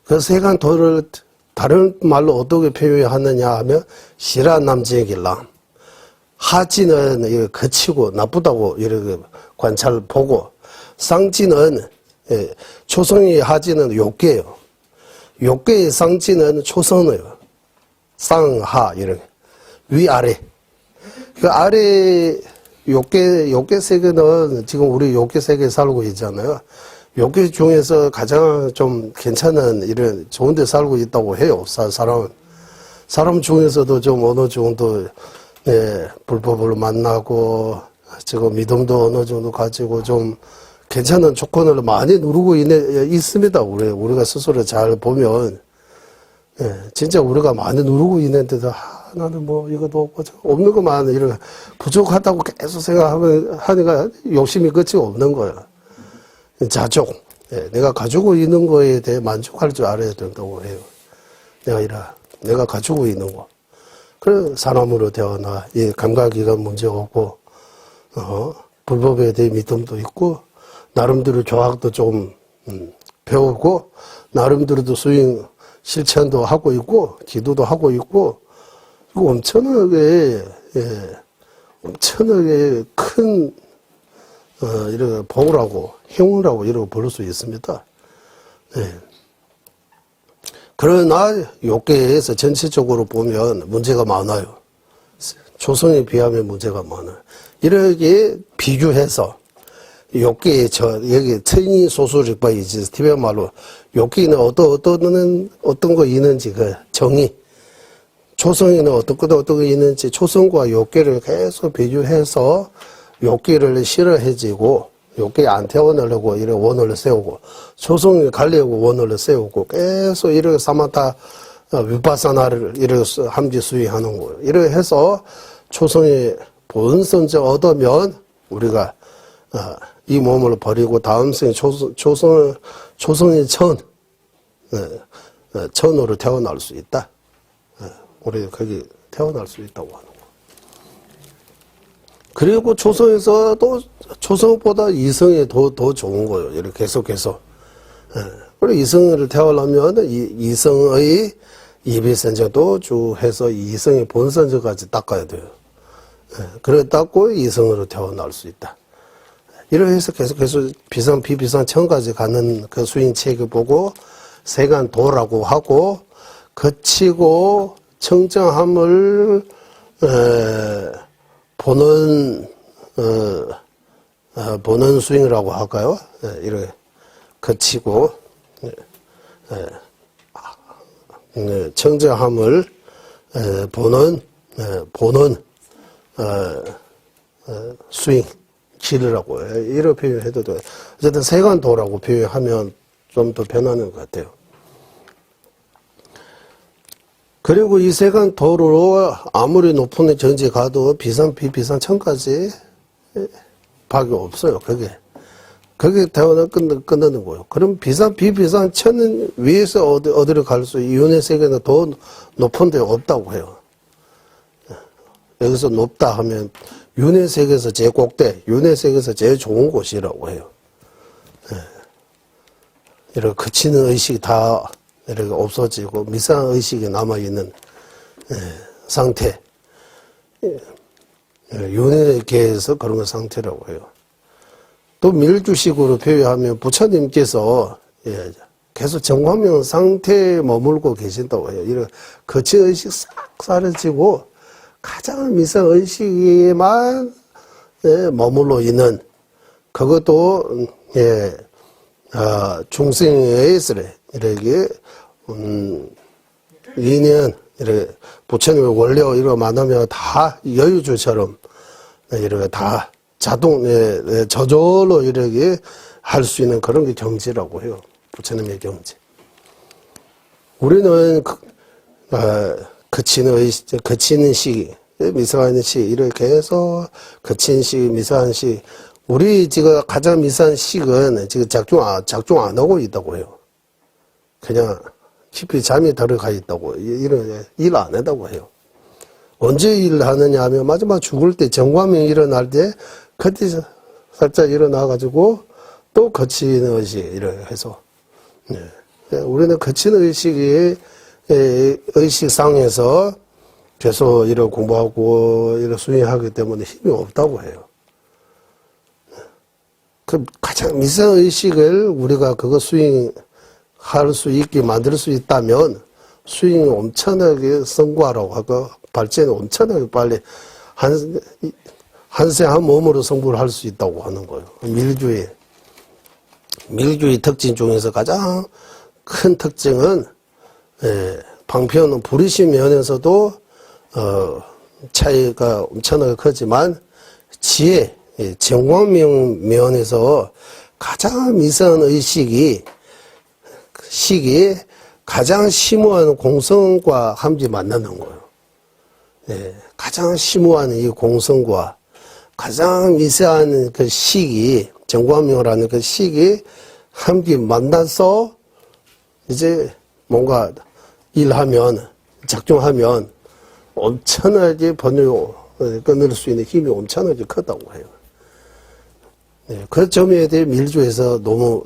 그 세간도를 다른 말로 어떻게 표현하느냐 하면, 시라남지에길람. 하지는 이거 거치고 나쁘다고 이렇게 관찰을 보고, 쌍지는, 초성의 하지는 욕계예요. 욕계의 쌍지는 초성이에요. 쌍하, 이렇게. 위아래. 그 아래, 욕계 세계는 지금 우리 욕계 세계에 살고 있잖아요. 욕계 중에서 가장 좀 괜찮은 이런 좋은 데 살고 있다고 해요. 사람 중에서도 좀 어느 정도, 불법을 만나고, 지금 믿음도 어느 정도 가지고 좀 괜찮은 조건을 많이 누르고 있습니다. 우리가 스스로 잘 보면. 진짜 우리가 많이 누르고 있는데도, 나는 뭐 이것도 없고 없는 것만 이렇게 부족하다고 계속 생각하니까 욕심이 끝이 없는 거예요. 자족. 내가 가지고 있는 거에 대해 만족할 줄 알아야 된다고 해요. 내가 가지고 있는 거. 그래 사람으로 태어나 감각이가 문제 없고 불법에 대해 믿음도 있고 나름대로 조학도 좀 배우고 나름대로도 수행 실천도 하고 있고 기도도 하고 있고 엄청나게 큰 이런 복이라고 행운이라고 이렇게 부를 수 있습니다. 그러나 욕계에서 전체적으로 보면 문제가 많아요. 조성에 비하면 문제가 많아요. 이렇게 비교해서 욕계에 여기 천이 소수릭바이지 티베트 말로 욕계는 어떤 거 있는지 그 정의 초성에는 어떤 거 있는지 초성과 욕계를 계속 비교해서 욕계를 싫어해지고 요게 안 태어나려고 이렇게 원을 세우고, 초성을 가려고 원을 세우고, 계속 이렇게 사마타 위파사나를 이렇게 함지 수행하는 거예요. 이렇게 해서 초성의 본선적 얻으면 우리가 이 몸을 버리고 다음 생에 초성의 천으로 태어날 수 있다. 우리 거기 태어날 수 있다고 하는 거. 그리고 초성에서도 초성보다 이성이 더 좋은 거예요. 이렇게 계속해서. 그리고 이성을 태어나면 이성의 이비선저도 쭉 해서 이성의 본선저까지 닦아야 돼요. 그래 닦고 이성으로 태어날 수 있다. 이렇게 해서 계속해서 비상 비비상 천까지 가는 그 수행책을 보고 세간도라고 하고 거치고 청정함을 보는 수행이라고 할까요? 이렇게 거치고 청정함을 보는 수행 길이라고 해요. 이렇게 표현해도 돼요. 어쨌든 세간도라고 표현하면 좀 더 변하는 것 같아요. 그리고 이 세간도로 아무리 높은 전지 가도 비상 비비상 천까지 밖에 없어요. 그게 대원을 끝내는 거예요. 그럼 비상 비비상 천은 위에서 어디를 갈 수 윤회 세계는 더 높은 데 없다고 해요. 여기서 높다 하면 윤회 세계에서 제일 꼭대, 윤회 세계에서 제일 좋은 곳이라고 해요. 이렇게 그치는 의식이 다 이렇게 없어지고 미세한 의식이 남아있는 상태. 윤회계에서 그런 거 상태라고 해요. 또 밀주식으로 표현하면 부처님께서 계속 정화명 상태에 머물고 계신다고 해요. 이런 거친 의식 싹 사라지고 가장 미세한 의식에만 머물러 있는 그것도 중생의 이렇게 인연 이렇게 부처님의 원래 이거 만나면 다 여유주처럼 이렇게 다 자동 저절로 이렇게 할 수 있는 그런 게 경지라고 해요. 부처님의 경지. 우리는 거치는 시기, 미세한 시기 이렇게 해서 거친 시기, 미세한 시기. 우리 지금 가장 미세한 시기는 지금 작중 안 하고 있다고 해요. 그냥 깊이 잠이 들어가 있다고, 일 안 한다고 해요. 언제 일을 하느냐 하면 마지막 죽을 때 정과명이 일어날 때 그때 살짝 일어나가지고 또 거치는 의식 이렇게 해서 우리는 거치는 의식상에서 계속 이렇게 공부하고 이렇게 수행하기 때문에 힘이 없다고 해요. 그 가장 미세한 의식을 우리가 그거 수행할 수 있게 만들 수 있다면 수행이 엄청나게 성과라고 하고 발전이 엄청나게 빨리 한세 한 몸으로 성불을 할 수 있다고 하는 거예요. 밀주의 특징 중에서 가장 큰 특징은 방편은 불의심 면에서도 차이가 엄청나게 크지만 지혜, 정광명 면에서 가장 미세한 의식이 가장 심오한 공성과 함께 만나는 거예요. 가장 심오한 이 공성과 가장 미세한 그 식이, 정광명이라는 그 식이 함께 만나서 이제 뭔가 일하면, 작용하면 엄청나게 끊을 수 있는 힘이 엄청나게 크다고 해요. 그 점에 대해 밀주에서 너무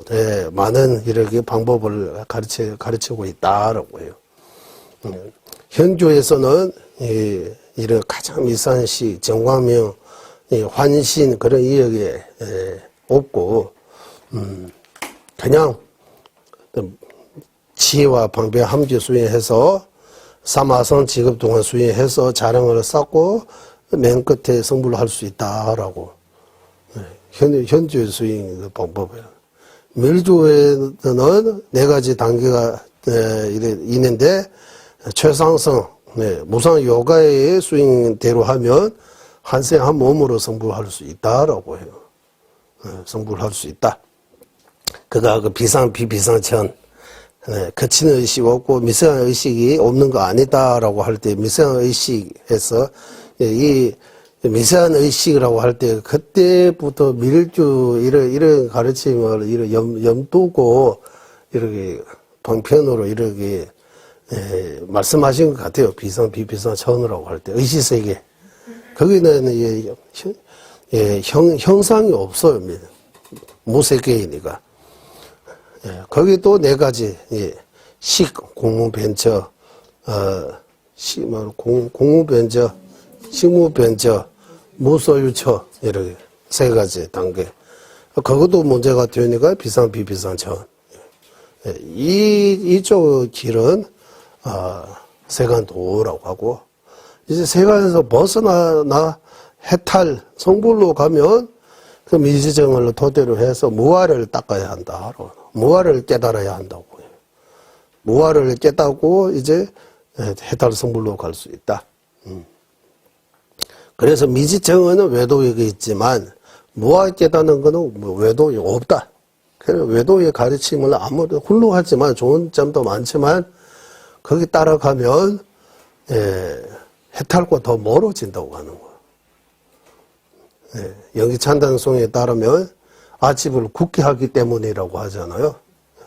많은 이렇게 방법을 가르치고 있다라고 해요. 현조에서는 이런 가장 미세한 시, 정광명, 환신 그런 이야기 없고 그냥 지혜와 방배 함께 수행해서 사마성 직업 동안 수행해서 자랑을 쌓고 맨 끝에 성불을 할 수 있다라고 현재 수행 방법이에요. 밀주에는 네 가지 단계가 있는데 최상성, 무상 요가의 수행대로 하면 한생 한 몸으로 성불할 수 있다라고 해요. 성불을 할 수 있다. 그가 그 비상, 비비상천, 거친 의식 없고 미세한 의식이 없는 거 아니다라고 할 때 미세한 의식에서 이 미세한 의식이라고 할 때 그때부터 밀주 이런 가르침을 이렇게 염두고 이렇게 방편으로 이렇게 말씀하신 것 같아요. 비상, 비비상 천이라고 할 때 의식세계 거기는 형상이 없어요. 무세계이니까. 거기 또 네 가지, 식, 공무변처, 공무변처, 식무변처, 무소유처, 이렇게 세 가지 단계. 그것도 문제가 되니까 비상, 비비상천. 이쪽 길은, 세간도라고 하고, 이제 세간에서 벗어나 해탈, 성불로 가면 그 미지정을 토대로 해서 무아를 닦아야 한다. 무아를 깨달아야 한다고 해요. 무아를 깨닫고 이제 해탈 성불로 갈 수 있다. 그래서 미지정은 외도에 있지만 무아 깨닫는 것은 외도에 없다. 그래서 외도의 가르침을 아무리 훌륭하지만 좋은 점도 많지만 거기 따라가면 해탈과 더 멀어진다고 하는 거예요. 영기찬단송에 따르면 아집을 굳게 하기 때문이라고 하잖아요.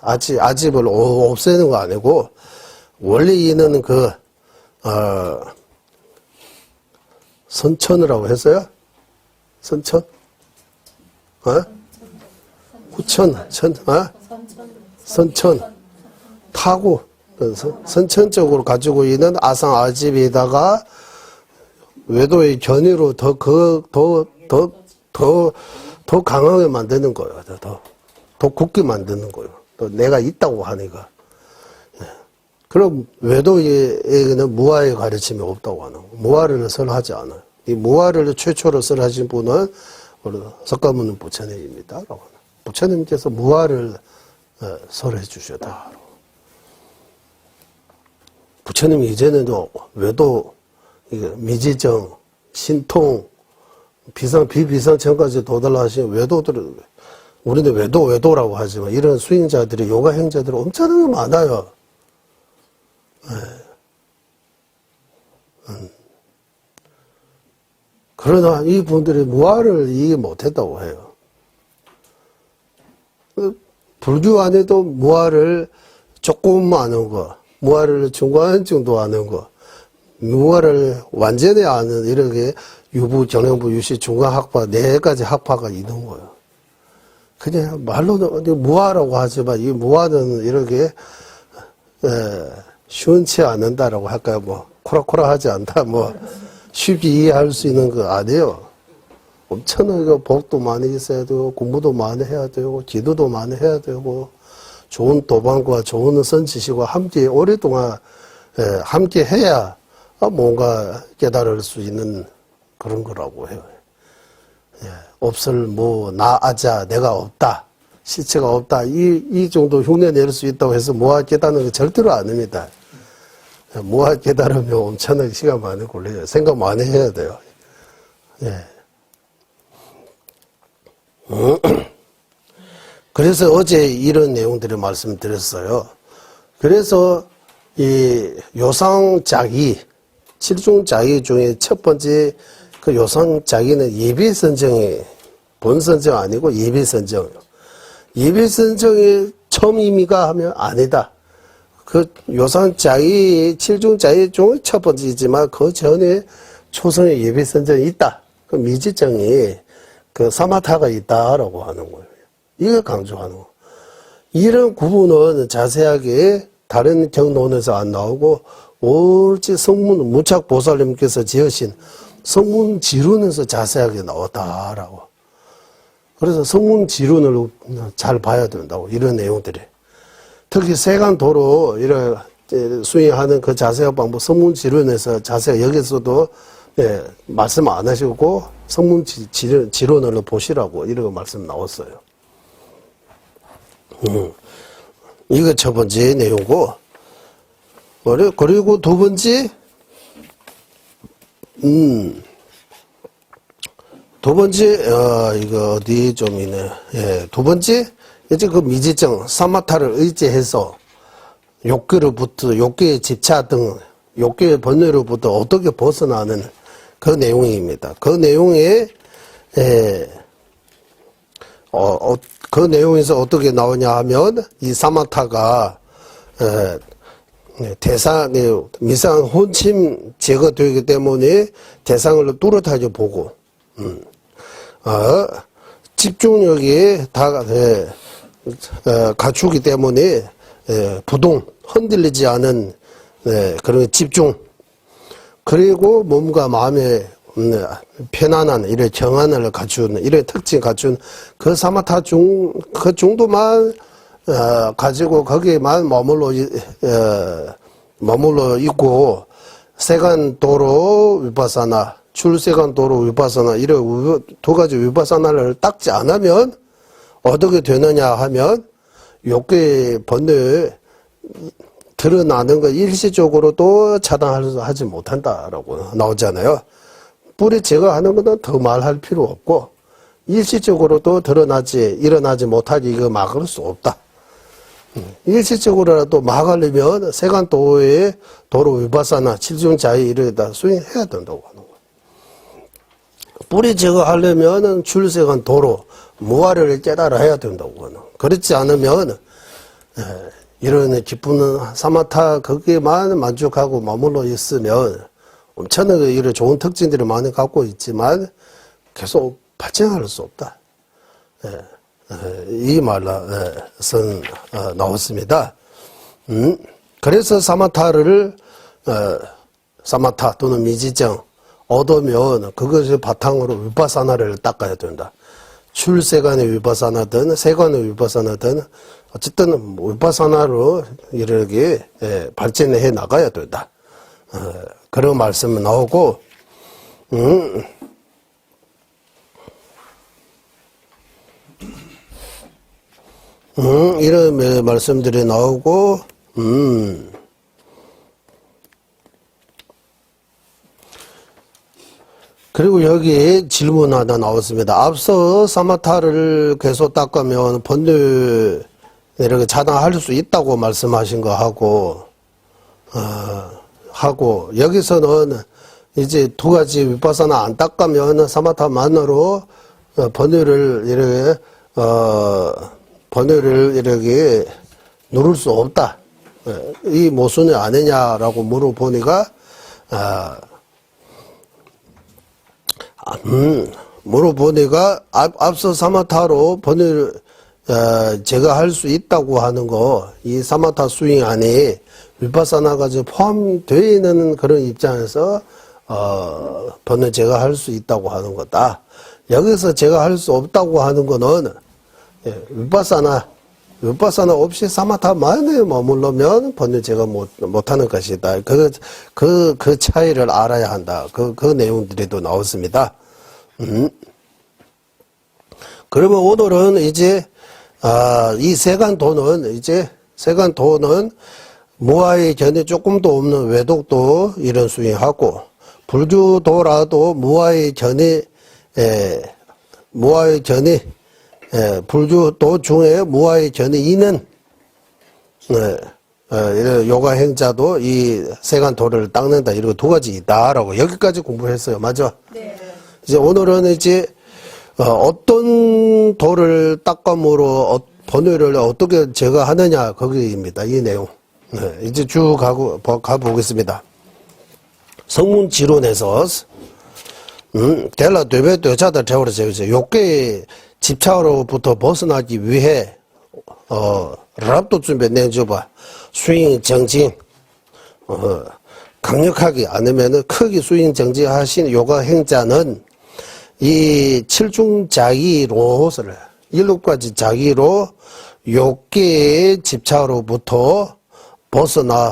아집을 없애는 거 아니고 원리는 선천이라고 했어요? 선천? 후천, 선천 타고 선천적으로 가지고 있는 아상 아집에다가 외도의 견해로 더 강하게 만드는 거예요. 더 굳게 만드는 거예요. 또 내가 있다고 하니까. 그럼 외도에는 무아의 가르침이 없다고 하는 거예요. 무아를 설하지 않아요. 이 무아를 최초로 설하신 분은 석가모니 부처님입니다. 부처님께서 무아를 설해 주셨다. 부처님이 이제는 외도, 미지정, 신통, 비비상천까지 도달하신 외도들을, 우리는 외도라고 하지만, 이런 수행자들이, 요가 행자들이 엄청나게 많아요. 그러나 이분들이 무아를 이해 못했다고 해요. 불교 안에도 무아를 조금 아는 거, 무아를 중간 정도 아는 거, 무아를 완전히 아는 이렇게 유부, 정형부, 유시, 중간학파 네 가지 학파가 있는 거예요. 그냥 말로는 무아라고 하지만 이 무아는 이렇게 시원치 않는다라고 할까요? 뭐 코락코락하지 않다, 뭐 쉽게 이해할 수 있는 거 아니에요. 엄청나게 복도 많이 있어야 되고 공부도 많이 해야 되고 기도도 많이 해야 되고 좋은 도방과 좋은 선지식과 함께 오랫동안 함께 해야 뭔가 깨달을 수 있는 그런 거라고 해요. 없을 나 아자 내가 없다 시체가 없다 이 정도 흉내 낼 수 있다고 해서 무아 깨닫는 거 절대로 아닙니다. 무아 깨달으면 엄청나게 시간 많이 걸려요. 생각 많이 해야 돼요. 그래서 어제 이런 내용들을 말씀드렸어요. 그래서 이 요상자기, 칠중자기 중에 첫 번째 그 요상자기는 예비선정이 본선정 아니고 예비선정이에요. 예비선정이 처음 의미가 하면 아니다. 그 요상자기, 칠중자기 중에 첫 번째이지만 그 전에 초성의 예비선정이 있다. 그 미지정이 그 사마타가 있다라고 하는 거예요. 이걸 강조하는 거. 이런 구분은 자세하게 다른 경론에서 안 나오고 오직 성문 무착보살님께서 지으신 성문 지론에서 자세하게 나왔다라고. 그래서 성문 지론을 잘 봐야 된다고 이런 내용들이. 특히 세간도로 이런 수행하는 그 자세한 방법 성문 지론에서 자세히 여기서도 말씀 안 하시고 성문 지론을 보시라고 이런 말씀 나왔어요. 이거 첫 번째 내용이고, 그리고 두 번째, 두 번째, 이거 어디 좀 있네. 예, 두 번째, 이제 그 미지증, 사마타를 의지해서 욕구로부터, 욕구의 집착 등, 욕구의 번뇌로부터 어떻게 벗어나는 그 내용입니다. 그 내용에, 그 내용에서 어떻게 나오냐 하면, 이 사마타가, 미상 혼침 제거되기 때문에 대상을 뚜렷하게 보고, 집중력이 다 갖추기 때문에 부동 흔들리지 않은 그런 집중, 그리고 몸과 마음의 편안한 이런 경안을 갖춘 이런 특징 갖춘 그 사마타 그 정도만 가지고 거기에만 머물러 있고 세간도로 위파사나 출세간도로 위파사나 이런 두 가지 위파사나를 닦지 않으면 어떻게 되느냐 하면 욕구의 번뇌에 드러나는 거 일시적으로도 차단하지 못한다라고 나오잖아요. 뿌리 제거하는 것은 더 말할 필요 없고 일시적으로도 일어나지 못하게 이거 막을 수 없다. 일시적으로라도 막으려면 세간도의 도로 위파사나 칠중자의 이르다 수행해야 된다고 하는 거예요. 뿌리 제거하려면 출세간 도로 무아를 깨달아 해야 된다고 하는 거예요. 그렇지 않으면 이런 기쁜 사마타 거기에만 만족하고 머물러 있으면 엄청나게 이런 좋은 특징들을 많이 갖고 있지만 계속 발전할 수 없다. 이 말은 나왔습니다. 그래서 사마타를 사마타 또는 미지정 얻으면 그것을 바탕으로 위파사나를 닦아야 된다. 출세간의 위파사나든 세간의 위파사나든 어쨌든 위파사나로 이렇게 발전해 나가야 된다. 그런 말씀이 나오고 이런 말씀들이 나오고 그리고 여기 질문 하나 나왔습니다. 앞서 사마타를 계속 닦으면 번뇌 이렇게 차단할 수 있다고 말씀하신 거 하고 여기서는 이제 두 가지 위파사나 안 닦으면 사마타만으로 번뇌를 이렇게 누를 수 없다. 이 모순이 아니냐라고 물어보니까 앞서 사마타로 번뇌를 제거할 수 있다고 하는 거, 이 사마타 수행 안에 위파사나가 포함되어 있는 그런 입장에서 번뇌 제거할 수 있다고 하는 거다. 여기서 제거할 수 없다고 하는 거는 위파사나 없이 사마타만에 머물러면 번뇌 제거 못하는 것이다. 그 차이를 알아야 한다. 그 내용들이 또 나왔습니다. 그러면 오늘은 이제 이 세간도는 무아의 견해 조금도 없는 외독도 이런 수행하고 불주도라도 무아의 견해 불주도 중에 무아의 견해 있는 이런 요가 행자도 이 세간도를 닦는다. 이런 두 가지 있다라고 여기까지 공부했어요. 맞죠? 네. 이제 오늘은 이제 어떤 도를 닦음으로 번뇌를 어떻게 제거하느냐 거기입니다. 이 내용. 이제 쭉 가보겠습니다. 성문지론에서 델라 되베 되자다 태우라 제거죠. 욕계의 집착으로부터 벗어나기 위해 랍도 준비 내줘봐. 수행 정진 강력하게 아니면은 크게 수행 정진하신 요가 행자는 이 칠중자기로서를 7가지 자기로 욕계의 집착으로부터 벗어나는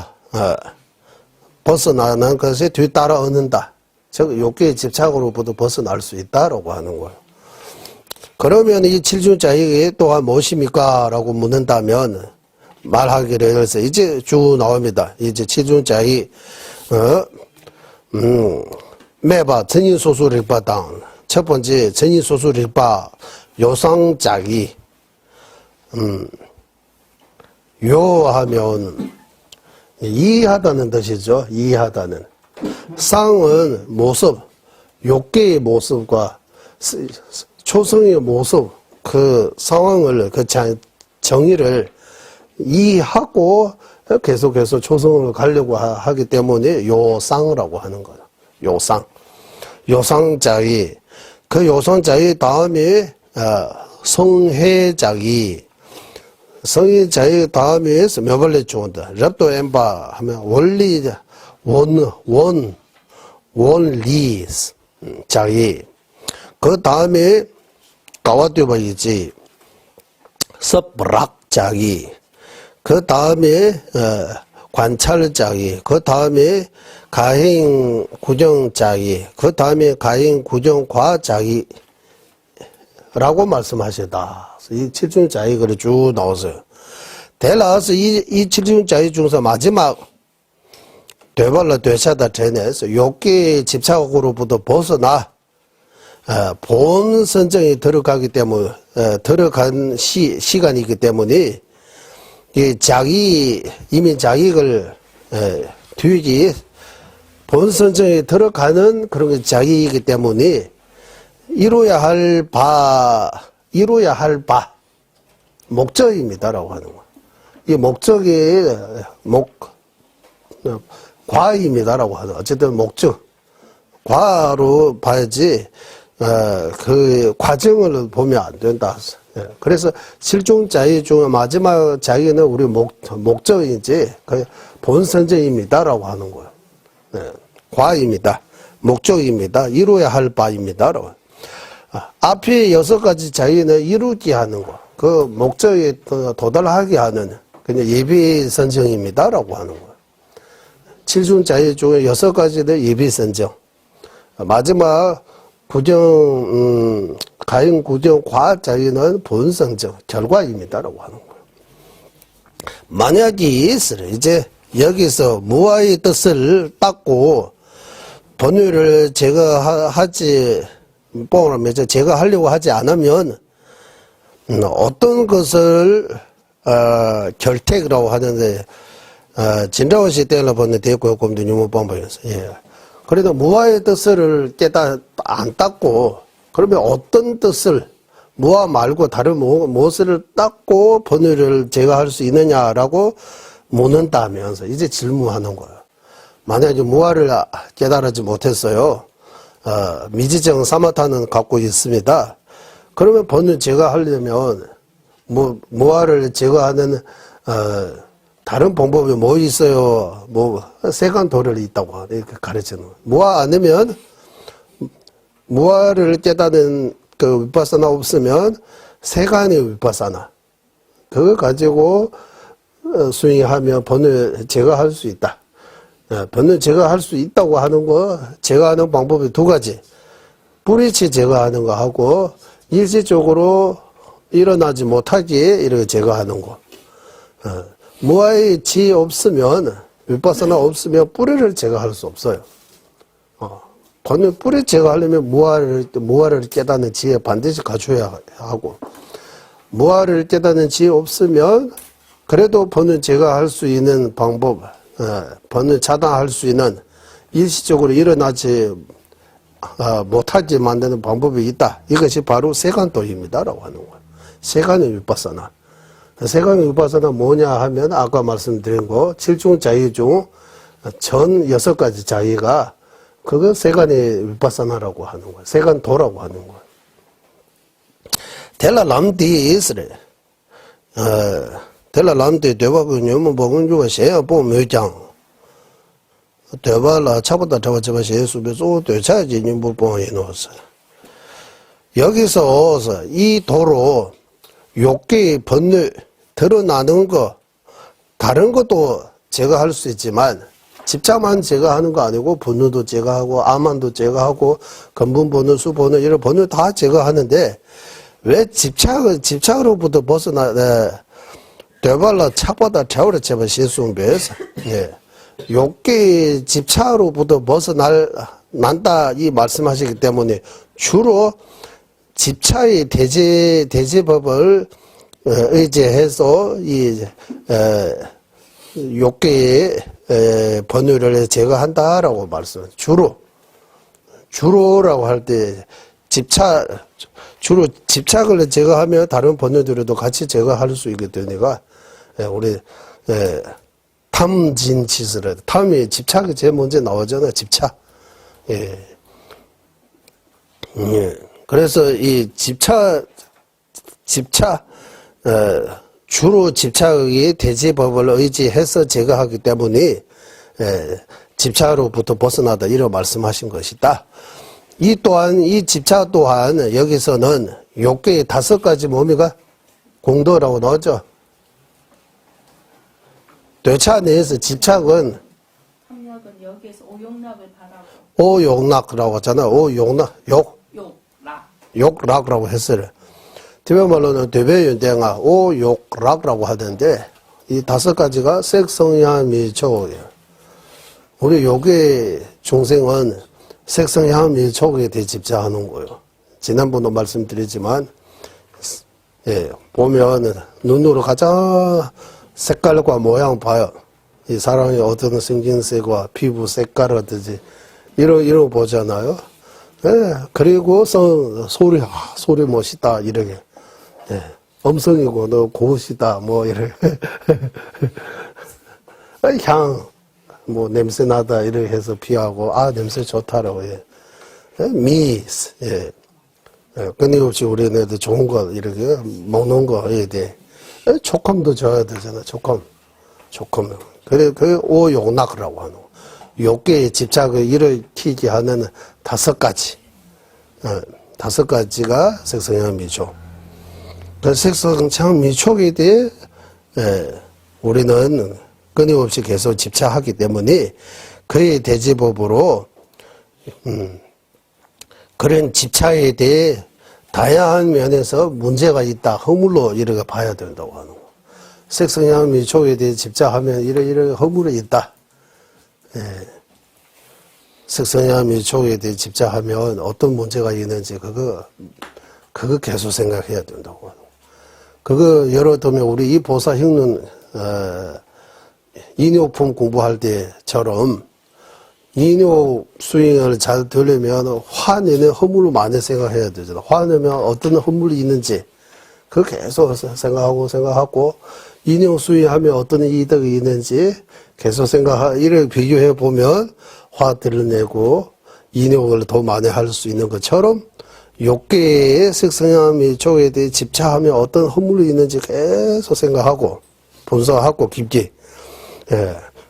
것에 뒤따라 얻는다. 즉 욕계의 집착으로부터 벗어날 수 있다라고 하는 거예요. 그러면 이 칠중자기 또한 무엇입니까? 라고 묻는다면 말하기로 해서 이제 쭉 나옵니다. 이제 칠중자기 매바 전인소수를 바당 첫 번째, 전이소수리바, 요상자기. 요하면, 이해하다는 뜻이죠. 이해하다는. 상은 모습, 욕계의 모습과 초성의 모습, 그 상황을, 그 정의를 이해하고 계속해서 초성을 가려고 하기 때문에 요상이라고 하는 거예요. 요상. 요상자의. 그 요상자의 다음에, 성회자의. 성회자의 다음에 몇 번째 주어다. 랩도 엠바 하면 원리, 원리, 자의. 그 다음에, 가와듀바이지. 섭락자의. 그 다음에, 관찰자의. 그 다음에, 가행구정자의. 그 다음에, 가행구정과자의. 라고 말씀하셨다. 이 칠중자의 글이 쭉 나왔어요. 대라서 이 칠중자의 중에서 마지막, 되발라 되샤다 전에서 욕계 집착으로부터 벗어나, 본 선정이 들어가기 때문에, 들어간 시간이기 때문에, 이 이미 자익을, 뒤지, 본 선정에 들어가는 그런 자익이기 때문에, 이루어야 할 목적입니다라고 하는 거예요. 이 목적이, 과입니다라고 하는, 어쨌든 목적, 과로 봐야지, 그 과정을 보면 안 된다. 그래서 실종자의 중에 마지막 자의는 우리 목적이지, 그 본선정입니다라고 하는 거예요. 과입니다. 목적입니다. 이루어야 할 바입니다라고. 앞에 6가지 자의는 이루게 하는 거. 그 목적에 도달하게 하는, 그냥 예비 선정입니다라고 하는 거예요. 7중 자의 중에 6가지는 예비 선정. 마지막 가행 구정 과학 자의는 본선정, 결과입니다라고 하는 거예요. 만약에 이제 여기서 무아의 뜻을 닦고 번뇌를 제거하지, 제거하려고 하지 않으면 어떤 것을 결택이라고 하는데 진라오시 때나 보는 대고요 곰도 유무방법이었어. 예. 그래도 무아의 뜻을 안 닦고 그러면 어떤 뜻을 무아 말고 다른 무엇을 닦고 번뇌를 제거할 수 있느냐라고 묻는다면서 이제 질문하는 거예요. 만약에 무아를 깨달지 못했어요. 미지정 사마타는 갖고 있습니다. 그러면 번뇌 제거하려면 무아를 제거하는 다른 방법이 뭐 있어요? 세간도를 있다고 이렇게 가르치는 거예요. 무아 아니면 무아를 깨닫는 그 위파사나 없으면 세간의 위파사나 그걸 가지고 수행하면 번뇌 제거할 수 있다. 번뇌 제거할 수 있다고 하는 거 제거하는 방법이 2가지. 뿌리치 제거하는 거 하고 일시적으로 일어나지 못하게 이렇게 제거하는 거. 무아의 지 없으면 위파사나 없으면 뿌리를 제거할 수 없어요. 번뇌 뿌리 제거하려면 무아를 깨닫는 지혜 반드시 갖춰야 하고 무아를 깨닫는 지혜 없으면 그래도 번뇌 제거할 수 있는 방법, 번뇌 차단할 수 있는 일시적으로 일어나지 못하게 만드는 방법이 있다. 이것이 바로 세간도입니다라고 하는 거예요. 세간의 위파사나. 세간의 위파사나 뭐냐 하면 아까 말씀드린 거 7중 자의 중 전 6가지 자의가 그거 세간의 위파사나라고 하는 거예요. 세간도라고 하는 거예요. 텔라람디스래. 텔라람디 대화군 유무보건주가 셰야보 묘장. 대화라 차보다 잡아잡아 셰수배소 되차지 유무보건에 넣었어요. 여기서 이 도로 욕계의 번뇌 드러나는 거 다른 것도 제거할 수 있지만 집착만 제거하는 거 아니고 번뇌도 제거하고 암만도 제거하고 근본번뇌 수번뇌 이런 번뇌 다 제거하는데 왜 집착으로부터 되발라 착보다 저울에 제발 실수배에서 예. 욕계 집착으로부터 벗어날 난다 이 말씀하시기 때문에 주로 집차의 대제법을 의지해서 이 욕계의 번뇌를 제거한다라고 말씀해요. 주로라고 할 때 주로 집착을 제거하면 다른 번뇌들도 같이 제거할 수 있기 때문에 우리 탐진치스를 탐이 집착이 제일 먼저 나오잖아요. 집착. 예. 그래서 이 주로 집착의 대제법을 의지해서 제거하기 때문에 집착으로부터 벗어나다 이런 말씀하신 것이다. 이 집착 또한 여기서는 욕계의 5가지 몸이가 공도라고 나오죠. 되차 내에서 집착은 탐욕은 여기에서 오욕락을 바라고 오욕락이라고 하잖아요. 욕락이라고 했어요. 티베말로는 대배윤대가 오욕락이라고 하던데 이 5가지가 색성향미촉이에요. 우리 욕의 중생은 색성향미촉에 대해 집착하는 거예요. 지난번도 말씀드렸지만 보면 눈으로 가장 색깔과 모양 봐요. 이 사람이 어떤 생긴색과 피부 색깔이라든지 이런 거 보잖아요. 그리고 소리 멋있다 이렇게. 음성이고 너 고우시다 뭐 이렇게. 향 뭐 냄새 나다 이렇게 해서 피하고 냄새 좋다라고 해. 끊임없이 우리는 좋은 거 이렇게 먹는 거에 대해 촉감도 줘야 되잖아. 촉감. 그래 그 오욕락이라고 하는 거. 욕계의 집착을 일으키게 하는 5가지. 5가지가 색성향미촉. 그 색성향미촉에 대해 우리는 끊임없이 계속 집착하기 때문에 그의 대제법으로 그런 집착에 대해 다양한 면에서 문제가 있다. 허물로 이렇게 봐야 된다고 하는 거. 색성향미촉에 대해 집착하면 이런 허물이 있다. 색성향미촉에 대해 집착하면 어떤 문제가 있는지 그거 계속 생각해야 된다고 하는 거. 그거 예를 들면 우리 이 보사형론 인욕품 공부할 때처럼 인욕 수행을 잘 되려면 화내는 허물을 많이 생각해야 되잖아. 화내면 어떤 허물이 있는지 그거 계속 생각하고 인욕 수행하면 어떤 이득이 있는지 계속 이렇게 비교해 보면 화들을 내고 인욕을 더 많이 할 수 있는 것처럼 욕계의 색성향미촉에 대해 집착하면 어떤 허물이 있는지 계속 생각하고 분석하고 깊게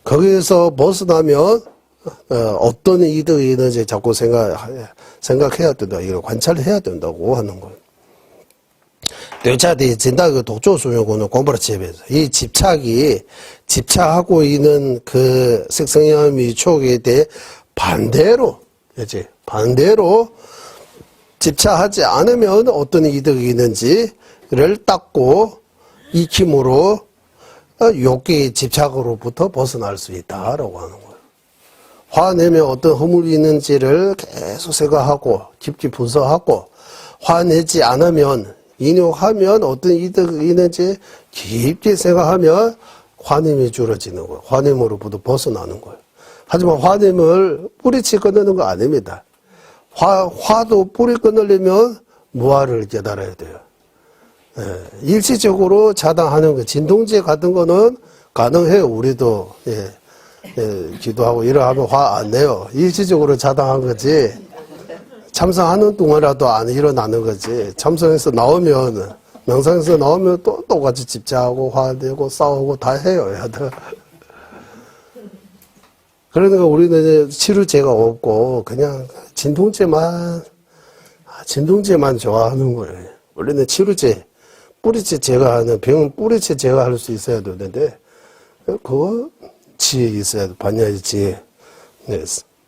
거기에서 벗어나면 어떤 이득이 있는지 자꾸 생각해야 된다. 이걸 관찰해야 된다고 하는 거예요. 되차대 진다그 독조수용고는 공부를 집에서 이 집착하고 있는 그 색성향미촉에 대해 반대로 집착하지 않으면 어떤 이득이 있는지를 닦고 익힘으로 욕계의 집착으로부터 벗어날 수 있다라고 하는 거예요. 화내면 어떤 허물이 있는지를 계속 생각하고 깊이 분석하고 화내지 않으면 인욕하면 어떤 이득이 있는지 깊게 생각하면 화냄이 줄어지는 거예요. 화냄으로부터 벗어나는 거예요. 하지만 화냄을 뿌리치 끊는 거 아닙니다. 화도 뿌리 끊으려면 무아를 깨달아야 돼요. 일시적으로 차단하는 거, 진동제 같은 거는 가능해요. 우리도 기도하고 이러하면 화 안 내요. 일시적으로 차단한 거지. 참선하는 동안이라도 안 일어나는 거지. 참선에서 나오면 명상에서 나오면 또 똑같이 집착하고 화내고 싸우고 다 해요. 그러니까 우리는 치료제가 없고 그냥 진동제만 좋아하는 거예요. 원래는 치료제, 뿌리째 제거하는 병은 뿌리째 제거할 수 있어야 되는데 그거 지혜 있어야 돼. 반야의 지혜.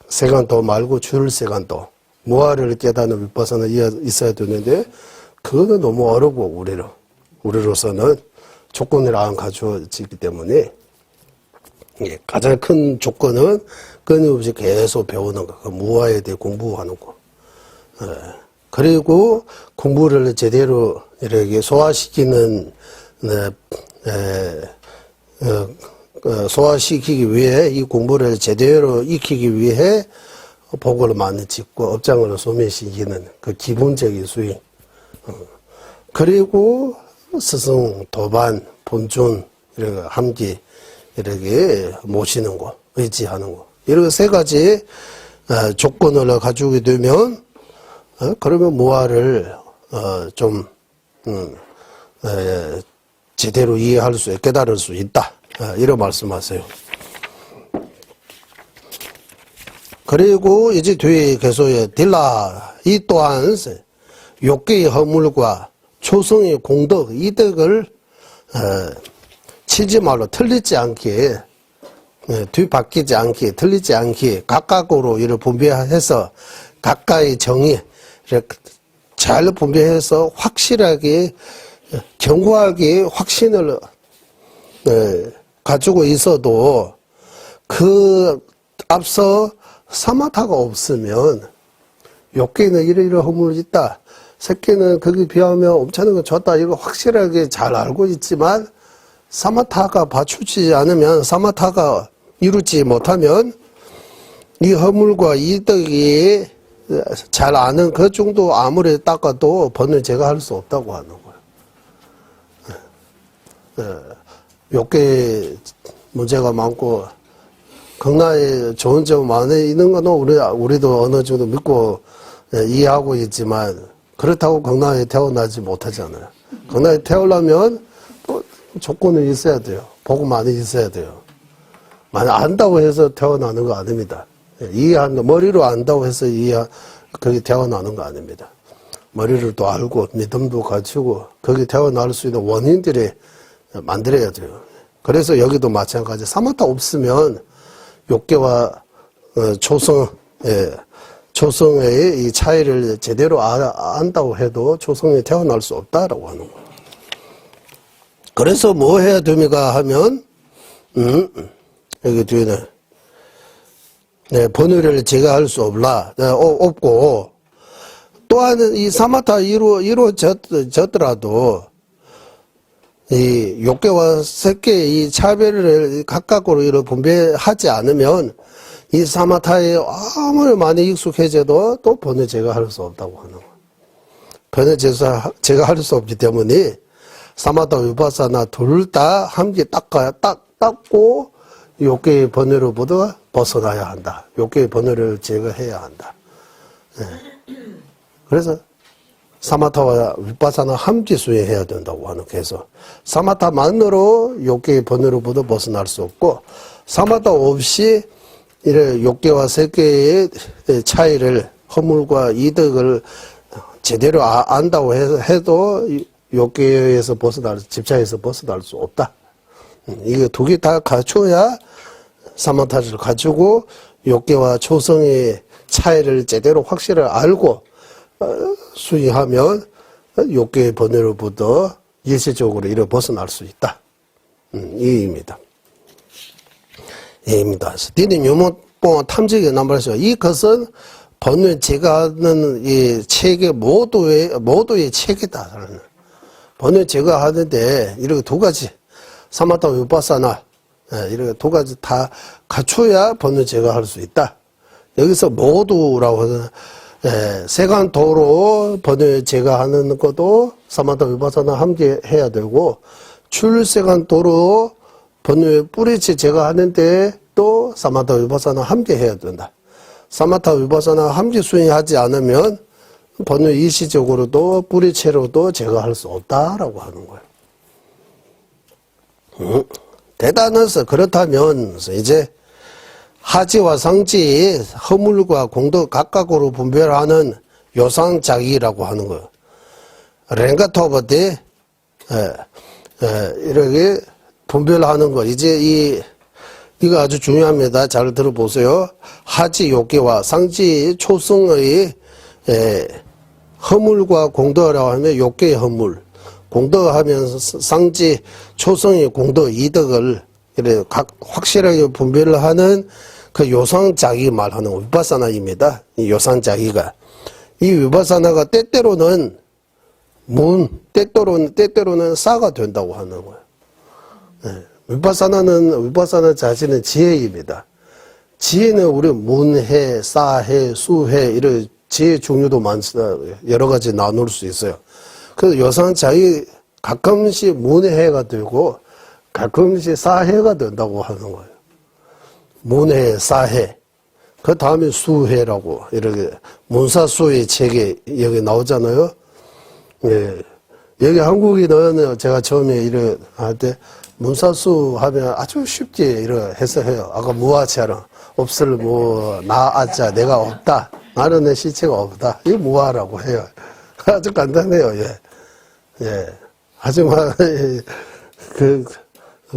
세간도 말고 줄 세간도. 무아를 깨닫는 윗바사는 있어야 되는데 그거는 너무 어렵고 우리로서는 조건을 안 갖춰지기 때문에 예, 가장 큰 조건은 끊임없이 계속 배우는 거, 그 무아에 대해 공부하는 거. 예, 그리고 공부를 제대로 이렇게 소화시키는, 네, 소화시키기 위해 이 공부를 제대로 익히기 위해 복을 많이 짓고 업장을 소멸시키는 그 기본적인 수행. 그리고 스승, 도반, 본존, 이렇게 함께 이렇게 모시는 거, 의지하는 거. 이렇게 세 가지 조건을 가지게 되면, 그러면 무아를 좀 제대로 이해할 수, 깨달을 수 있다. 이런 말씀하세요. 그리고 이제 뒤에 계속에 딜라 이 또한 욕계의 허물과 초성의 공덕 이덕을 치지 말로 틀리지 않게 뒤바뀌지 않게 틀리지 않게 각각으로 이를 분배해서 각각의 정의 잘 분배해서 확실하게 견고하게 확신을 가지고 있어도 그 앞서 사마타가 없으면 욕계는 이러이러 허물이 있다. 새끼는 거기 비하면 엄청난 거 줬다. 이거 확실하게 잘 알고 있지만 사마타가 받쳐주지 않으면 사마타가 이루지 못하면 이 허물과 이덕이 잘 아는 그 정도 아무리 닦아도 번을 제거할 수 없다고 하는 거예요. 욕계 문제가 많고 극락에 좋은 점 많이 있는 거는 우리도 어느 정도 믿고 이해하고 있지만 그렇다고 극락에 태어나지 못하잖아요. 극락에 태어나면 또 조건이 있어야 돼요. 복 많이 있어야 돼요. 만약 안다고 해서 태어나는 거 아닙니다. 이해한 머리로 안다고 해서 거기 태어나는 거 아닙니다. 머리를 또 알고 믿음도 갖추고 거기 태어날 수 있는 원인들이 만들어야 돼요. 그래서 여기도 마찬가지. 사마타 없으면 욕계와 초성의 이 차이를 제대로 안다고 해도 초성에 태어날 수 없다라고 하는 거예요. 그래서 뭐 해야 됩니까 하면 여기 뒤에는 번뇌를 제거할 수 없고 또한 이 사마타 이루어졌더라도 이 욕계와 색계의 이 차별을 각각으로 이렇게 분배하지 않으면 이 사마타에 아무리 많이 익숙해져도 또 번뇌 제거할 수 없다고 하는 거예요. 번뇌 제거할 수 없기 때문에 사마타 위파사나 둘 다 함께 닦고 욕계의 번뇌로부터 벗어나야 한다. 욕계의 번뇌를 제거해야 한다. 네. 그래서 사마타와 위파사나 함께 수행해야 된다고 하는 거에서 사마타만으로 욕계의 번뇌로부터 벗어날 수 없고 사마타 없이 이런 욕계와 색계의 차이를 허물과 이득을 제대로 안다고 해도 욕계에서 집착에서 벗어날 수 없다. 이게 두 개 다 갖춰야 사마타를 가지고 욕계와 초성의 차이를 제대로 확실히 알고 수행하면 욕계의 번뇌로부터 일시적으로 이를 벗어날 수 있다. 이입니다. 예입니다. 디는 요모뽕 탐지게 남발하죠. 이것은 번뇌 제거하는 이 체계 모두의 체계다. 번뇌 제거하는데 이렇게 두 가지 사마타 위파사나 이렇게 두 가지 다 갖춰야 번뇌 제거할 수 있다. 여기서 모두라고 하는 세간도로 번뇌 제거하는 것도 사마타 위파사나 함께 해야 되고 출세간도로 번뇌 뿌리째 제거하는데 또 사마타 위파사나 함께 해야 된다. 사마타 위파사나 함께 수행하지 않으면 번뇌 일시적으로도 뿌리채로도 제거할 수 없다라고 하는 거예요. 대단해서 그렇다면 이제 하지와 상지 허물과 공덕 각각으로 분별하는 요상자기라고 하는 거예요. 랭가토버데 이렇게 분별하는 거. 이제 이거 아주 중요합니다. 잘 들어보세요. 하지 욕계와 상지 초성의 허물과 공덕이라고 하면 욕계의 허물, 공덕하면 상지 초성의 공덕 이덕을 이래 확실하게 분별을 하는 그 요상자기 말하는 위파사나입니다. 이 요상자기가. 이 위파사나가 때때로는 때때로는 사가 된다고 하는 거예요. 네. 위파사나 자체는 지혜입니다. 지혜는 우리 문해, 사해, 수해, 이런 지혜 종류도 여러 가지 나눌 수 있어요. 그래서 요상자기 가끔씩 문해가 되고 가끔씩 사해가 된다고 하는 거예요. 문해, 사해. 그 다음에 수해라고, 이렇게, 문사수의 책에 여기 나오잖아요. 예. 여기 한국인은 제가 처음에 이래 할 때, 문사수 하면 아주 쉽게 이렇게 해석해요. 아까 무아처럼. 없을 나아자, 내가 없다. 나는 내 시체가 없다. 이거 무아라고 해요. 아주 간단해요, 예. 예. 하지만,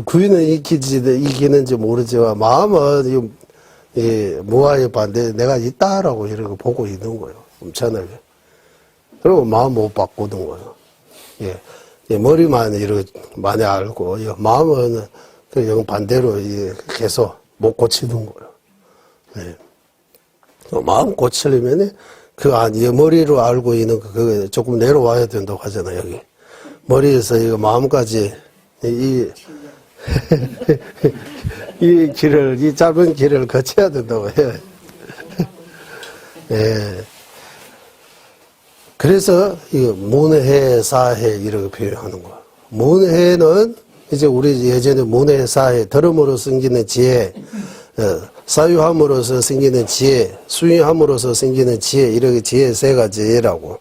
구인은 이기는지 모르지만, 마음은 무아의 반대, 내가 있다라고 이렇게 보고 있는 거예요. 엄청나게. 그리고 마음 못 바꾸는 거예요. 예. 머리만 이렇게 많이 알고, 마음은 그 반대로 계속 못 고치는 거예요. 예. 마음 고치려면, 머리로 알고 있는 그거 조금 내려와야 된다고 하잖아요, 여기. 머리에서 이거 마음까지, 이 짧은 길을 거쳐야 된다고 해요. 예. 그래서, 문해, 사해, 이렇게 표현하는 거예요. 문해는, 이제 우리 예전에 문해, 사해, 들음으로 생기는 지혜, 사유함으로써 생기는 지혜, 수유함으로써 생기는 지혜, 이렇게 지혜 세 가지라고.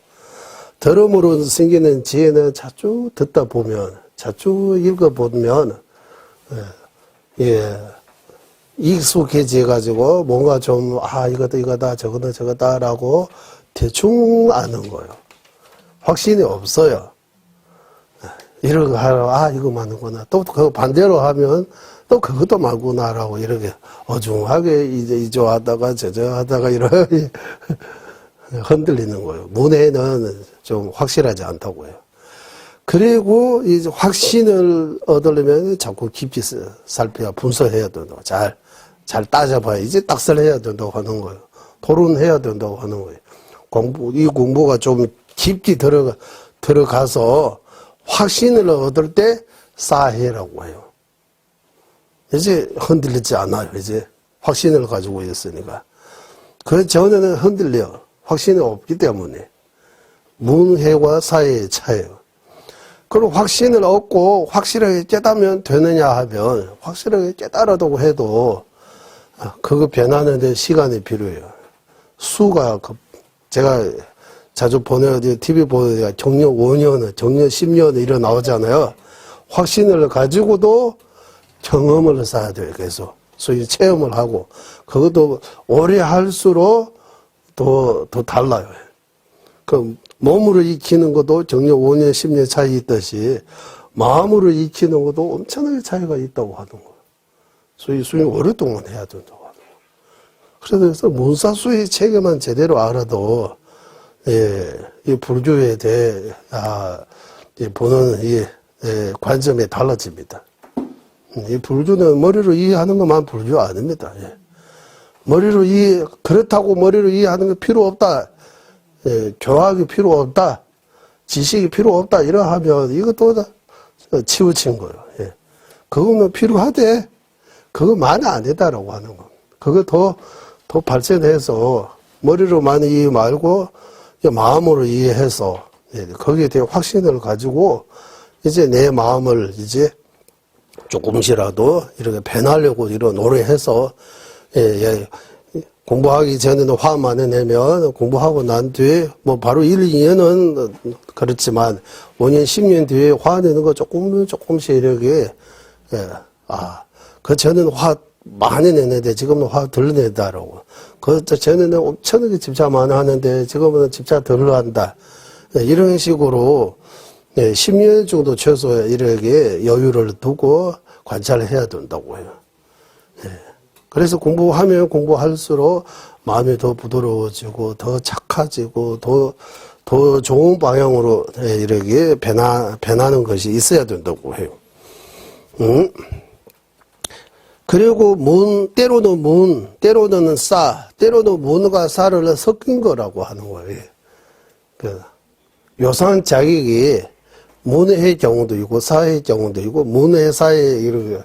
들음으로 생기는 지혜는 자주 듣다 보면, 자주 읽어보면, 익숙해져가지고 뭔가 좀, 이거다, 저거다라고 대충 아는 거예요. 확신이 없어요. 이런 거 하러, 이거 맞는구나. 또 그거 반대로 하면 또 그것도 맞구나라고 이렇게 어중하게 이저 하다가 저저 하다가 이렇게 흔들리는 거예요. 문해는 좀 확실하지 않다고 해요. 그리고 이제 확신을 얻으려면 자꾸 깊이 살펴야 분석해야 된다고. 잘 따져봐야 이제 딱설해야 된다고 하는 거예요. 토론해야 된다고 하는 거예요. 이 공부가 좀 깊게 들어가서 확신을 얻을 때 사해라고 해요. 이제 흔들리지 않아요. 이제 확신을 가지고 있으니까. 그 전에는 흔들려. 확신이 없기 때문에. 문해와 사해의 차이예요. 그리고 확신을 얻고 확실하게 깨닫으면 되느냐 하면 확실하게 깨달아도 해도 그거 변하는데 시간이 필요해요. 수가 제가 자주 TV 보니까 정년 5년, 정년 10년 이런 나오잖아요. 확신을 가지고도 경험을 쌓아야 돼요. 계속. 소위 체험을 하고. 그것도 오래 할수록 더 달라요. 그 몸으로 익히는 것도 정년 5년, 10년 차이 있듯이 마음으로 익히는 것도 엄청나게 차이가 있다고 하는 거예요. 소위 오랫동안 해야 된다고 하는 거예요. 그래서 문사수의 체계만 제대로 알아도 이 불교에 대해 보는 이 관점이 달라집니다. 이 불교는 머리로 이해하는 것만 불교 아닙니다. 머리로 그렇다고 머리로 이해하는 게 필요 없다. 교학이 필요 없다. 지식이 필요 없다. 이러하면 이것도 다 치우친 거예요. 그거는 필요하대. 그거만이 아니다라고 하는 거. 그거 더 발전해서 머리로만 이해 말고 마음으로 이해해서 거기에 대한 확신을 가지고 이제 내 마음을 이제 조금씩이라도 이렇게 변하려고 이런 노력해서 공부하기 전에는 화 많이 내면 공부하고 난 뒤에 뭐 바로 1, 2년은 그렇지만 5년, 10년 뒤에 화 내는 거 조금씩 이렇게 그 전에는 화 많이 내는데 지금은 화 덜 내다라고. 그 전에는 엄청나게 집착 많이 하는데 지금은 집착 덜 한다. 이런 식으로 10년 정도 최소 이렇게 여유를 두고 관찰을 해야 된다고 해요. 그래서 공부하면 공부할수록 마음이 더 부드러워지고 더 착해지고 더 좋은 방향으로 이렇게 변하는 것이 있어야 된다고 해요. 그리고 때로는 사, 때로는 문과 사를 섞인 거라고 하는 거예요. 그 요상 자격이 문의 경우도 있고 사의 경우도 있고 문의 사의 이렇게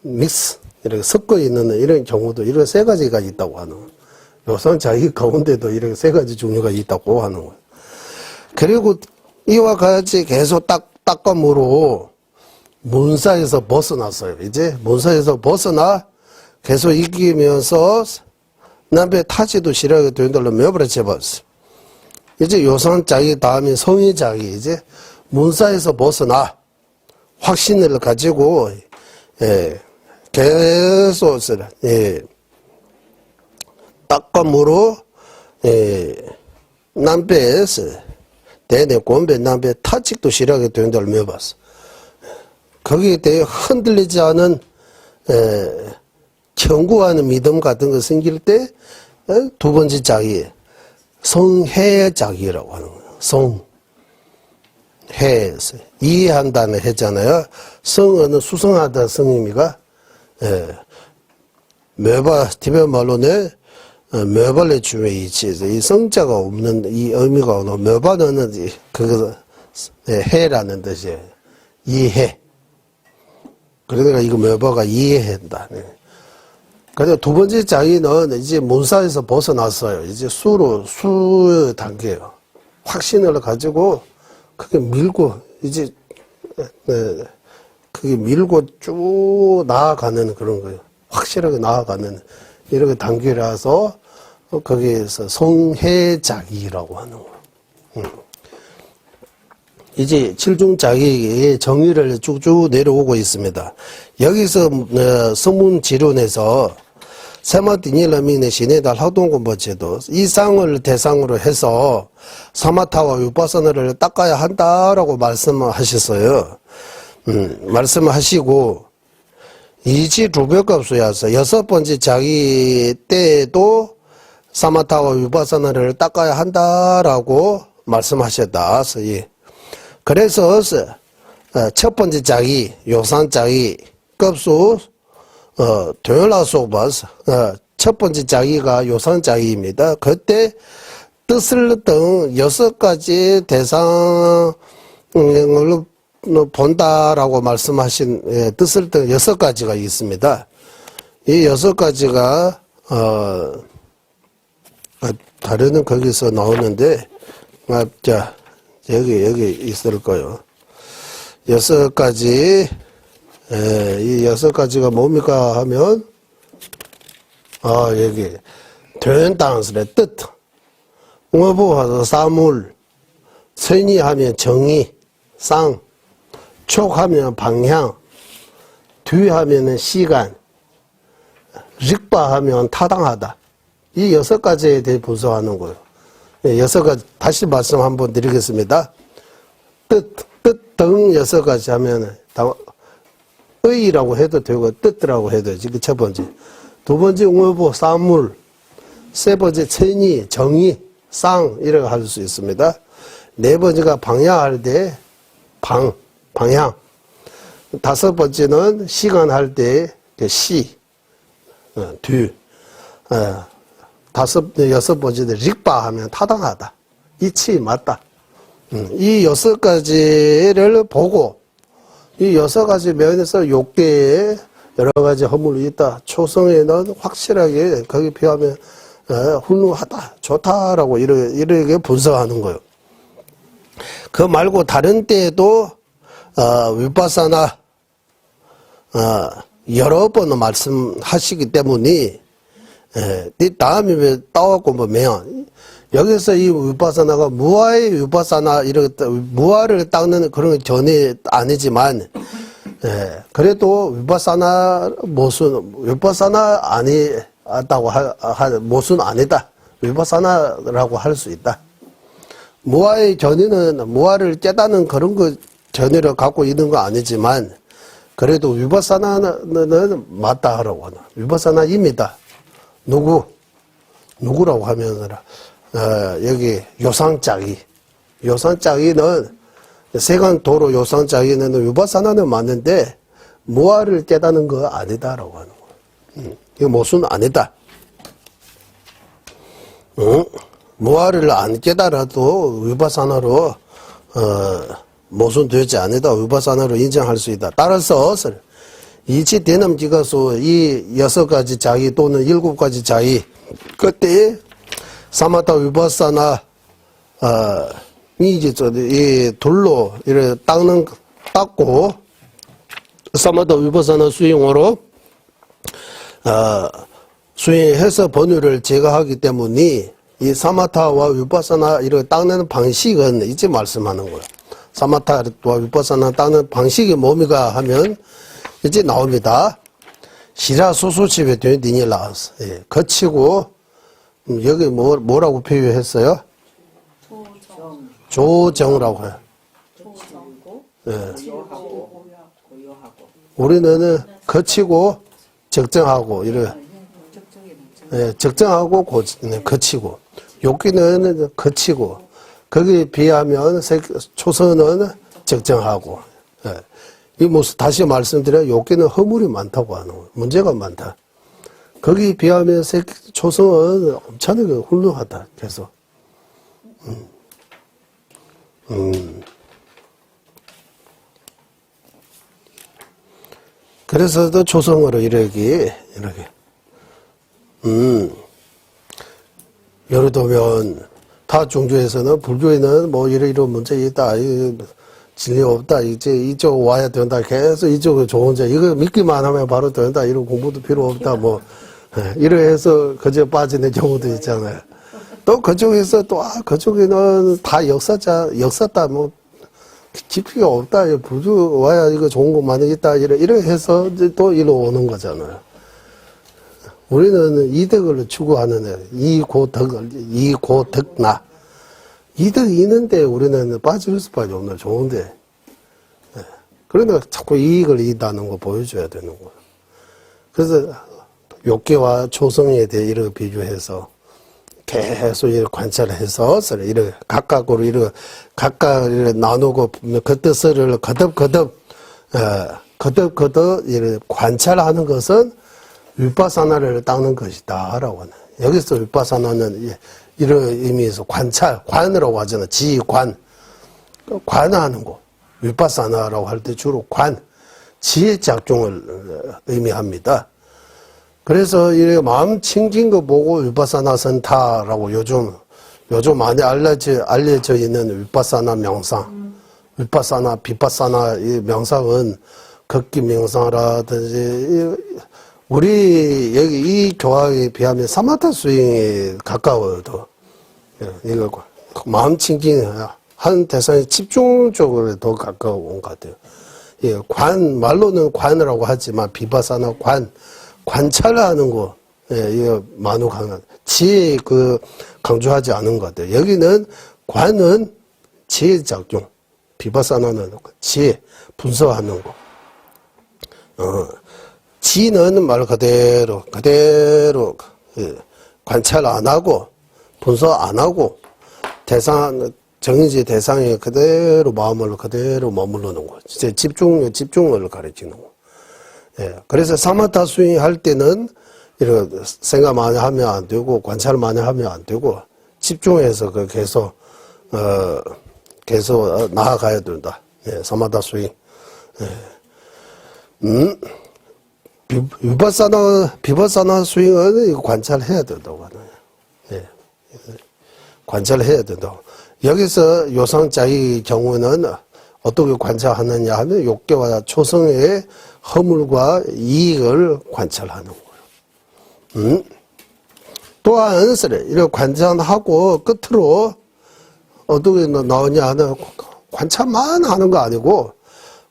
믹스 이렇게 섞어 있는 이런 경우도 이런 세 가지가 있다고 하는 거예요. 요상 자격 가운데도 이렇게 세 가지 종류가 있다고 하는 거예요. 그리고 이와 같이 계속 닦아으로 문사에서 벗어났어요. 이제 문사에서 벗어나 계속 이기면서 남의 타지도 싫어하게 된다로 몇번을 재봤어. 이제 요상 자기 다음에 성의 자기 이제 문사에서 벗어나 확신을 가지고 계속 닦아으로 남배에서 대내 권배 남배 타직도 싫어하게 된다를 몇봤어. 거기에 대해 흔들리지 않은 견고한 믿음 같은 거 생길 때 두 번째 자기 성해자기라고 하는 거예요. 성해 이해한다는 해잖아요. 성어는 수성하다 성임이가 매바 티베 말로는 매발의 주에 있지 이 성자가 없는 이 의미가 오는 매바는 그거 해라는 뜻이에요. 이해. 그러니까 이거 매바가 이해한다. 그래서 두 번째 자기는 이제 문사에서 벗어났어요. 이제 수 단계예요. 확신을 가지고 그게 밀고 이제 그게 밀고 쭉 나아가는 그런 거예요. 확실하게 나아가는 이렇게 단계라서 거기에서 성해자기라고 하는 거예요. 이제 칠중자기의 정의를 쭉쭉 내려오고 있습니다. 여기서 성문지론에서 세마디닐라민의 시네달 활동공부제도 이 상을 대상으로 해서 사마타와 위파사나를 닦아야 한다라고 말씀하셨어요. 말씀을 하시고 이지 루벽값수야서 여섯 번째 자기 때에도 사마타와 위파사나를 닦아야 한다라고 말씀하셨다. 그래서 첫 번째 자기 요산 자기 급수 도열라소바스 첫 번째 자기가 요산 자기입니다. 그때 뜻을 등 여섯 가지 대상을 본다라고 말씀하신 뜻을 등 여섯 가지가 있습니다. 이 여섯 가지가 다르는 거기서 나오는데 자 여기 있을 거요. 여섯 가지 이 여섯 가지가 뭡니까 하면 여기 된당스의 뜻 응어부하서 사물 선의하면 정의 쌍 촉하면 방향 뒤하면 시간 릭바하면 타당하다. 이 여섯 가지에 대해 분석하는 거예요. 여섯 가지 다시 말씀 한번 드리겠습니다. 뜻 등 여섯 가지 하면 의라고 해도 되고 뜻이라고 해도 되지. 그 첫 번째. 두 번째 응어부 사물 세 번째 천의 정의 쌍 이렇게 할 수 있습니다. 네 번째가 방향할 때 방향 다섯 번째는 시간 할 때 시 뒤 여섯 번째는 릭바 하면 타당하다. 이치 맞다. 이 여섯 가지를 보고 이 여섯 가지 면에서 욕계에 여러 가지 허물이 있다. 초성에는 확실하게 거기 비하면 훌륭하다, 좋다라고 이렇게 분석하는 거예요. 그 말고 다른 때에도 위파사나 여러 번 말씀하시기 때문에 이 다음에 따갖고 보면 여기서 이 위파사나가 무아의 위파사나 이렇게 무아를 닦는 그런 게 전혀 아니지만 그래도 위파사나 아니다고 모순 아니다. 위파사나라고 할 수 있다. 무아의 전의는 무아를 깨닫는 그런 거 전의를 갖고 있는 거 아니지만 그래도 위파사나는 맞다 하라고 하나. 위파사나입니다. 누구라고 하면 여기 요상짜기는 세간도로 요상짜기는 위파사나는 맞는데 무아를 깨닫는 거 아니다라고 하는 거야. 이거 모순 아니다. 무아를 안 깨달아도 위파사나로 모순되지 않다. 위파사나로 인정할 수 있다. 따라서 이치 대남지가서 이 6가지 자기 또는 7가지 자기 그때 사마타 위파사나 이 둘로 이렇게 닦고 사마타 위파사나 수행으로 수행해서 번뇌를 제거하기 때문에 이 사마타와 위파사나 이렇게 닦는 방식은 이제 말씀하는 거예요. 사마타와 위파사나 닦는 방식이 뭡니까 하면 이제 나옵니다. 시라 소소집에 되니 나왔어. 예, 거치고 여기 뭐라고 표현했어요? 조정이라고 해요. 예. 우리는 거치고 적정하고 이래. 예, 적정하고 거치고. 욕기는 거치고. 거기에 비하면 초선은 적정하고. 예. 이 모습 다시 말씀드려 욕기는 허물이 많다고 하는 거예요. 문제가 많다. 거기에 비하면 초선은 엄청나게 훌륭하다. 계속. 그래서도 초성으로 이렇게. 예를 들면, 타 종교에서는, 불교에는 뭐 이런 문제 있다, 진리 없다, 이제 이쪽 와야 된다, 계속 이쪽은 좋은 자, 이거 믿기만 하면 바로 된다, 이런 공부도 필요 없다, 뭐, 이래서 그저 빠지는 경우도 있잖아요. 또 그쪽에서 또, 그쪽에는 다 역사다, 뭐, 깊이가 없다, 불교 와야 이거 좋은 거 많이 있다, 이래 해서 이제 또 이리로 오는 거잖아요. 우리는 이득을 추구하는 애, 이고덕나. 이득이 있는데 우리는 빠질 수밖에 없는 좋은데. 그러니까 자꾸 이익을 이긴다는 거 보여줘야 되는 거예요. 그래서 욕계와 초성에 대해 이렇게 비교해서 계속 이렇게 관찰해서 이렇게 각각으로 이렇게 각각 이렇게 나누고 그 뜻을 거듭 이렇게 관찰하는 것은 위파사나를 닦는 것이다라고 하는. 여기서 위파사나는 이런 의미에서 관이라고 하잖아. 지관, 관하는 거. 위파사나라고 할 때 주로 지혜 작용을 의미합니다. 그래서 이 마음 챙긴 거 보고 위파사나 선타라고 요즘 많이 알려져 있는 위파사나 명상, 위파사나, 비파사나 이 명상은 걷기 명상이라든지 우리 여기 이 교학에 비하면 사마타 수행에 가까워도 이거 마음 챙긴 한 대상에 집중 쪽으로 더 가까운 것 같아요. 예, 말로는 관이라고 하지만 비파사나 관찰하는 거, 예, 이거 만우 강한 지혜 강조하지 않은 것 같아요. 여기는 관은 지혜 작용, 비파사나는 지혜 분석하는 거. 지는 말 그대로 예, 관찰 안 하고 분석 안 하고 정의지 대상에 그대로 마음을 그대로 머무르는 거. 진짜 집중을 가르치는 거. 예, 그래서 사마타 수행할 때는 이렇게 생각 많이 하면 안 되고 관찰 많이 하면 안 되고 집중해서 계속 나아가야 된다. 예, 사마타 수행. 예. 비파사나 수행은 관찰해야 된다고 하네요. 예. 관찰해야 된다고. 여기서 요상자의 경우는 어떻게 관찰하느냐 하면 욕계와 초성의 허물과 이익을 관찰하는 거예요. 또한 이렇게 관찰하고 끝으로 어떻게 나오냐 하면 관찰만 하는 거 아니고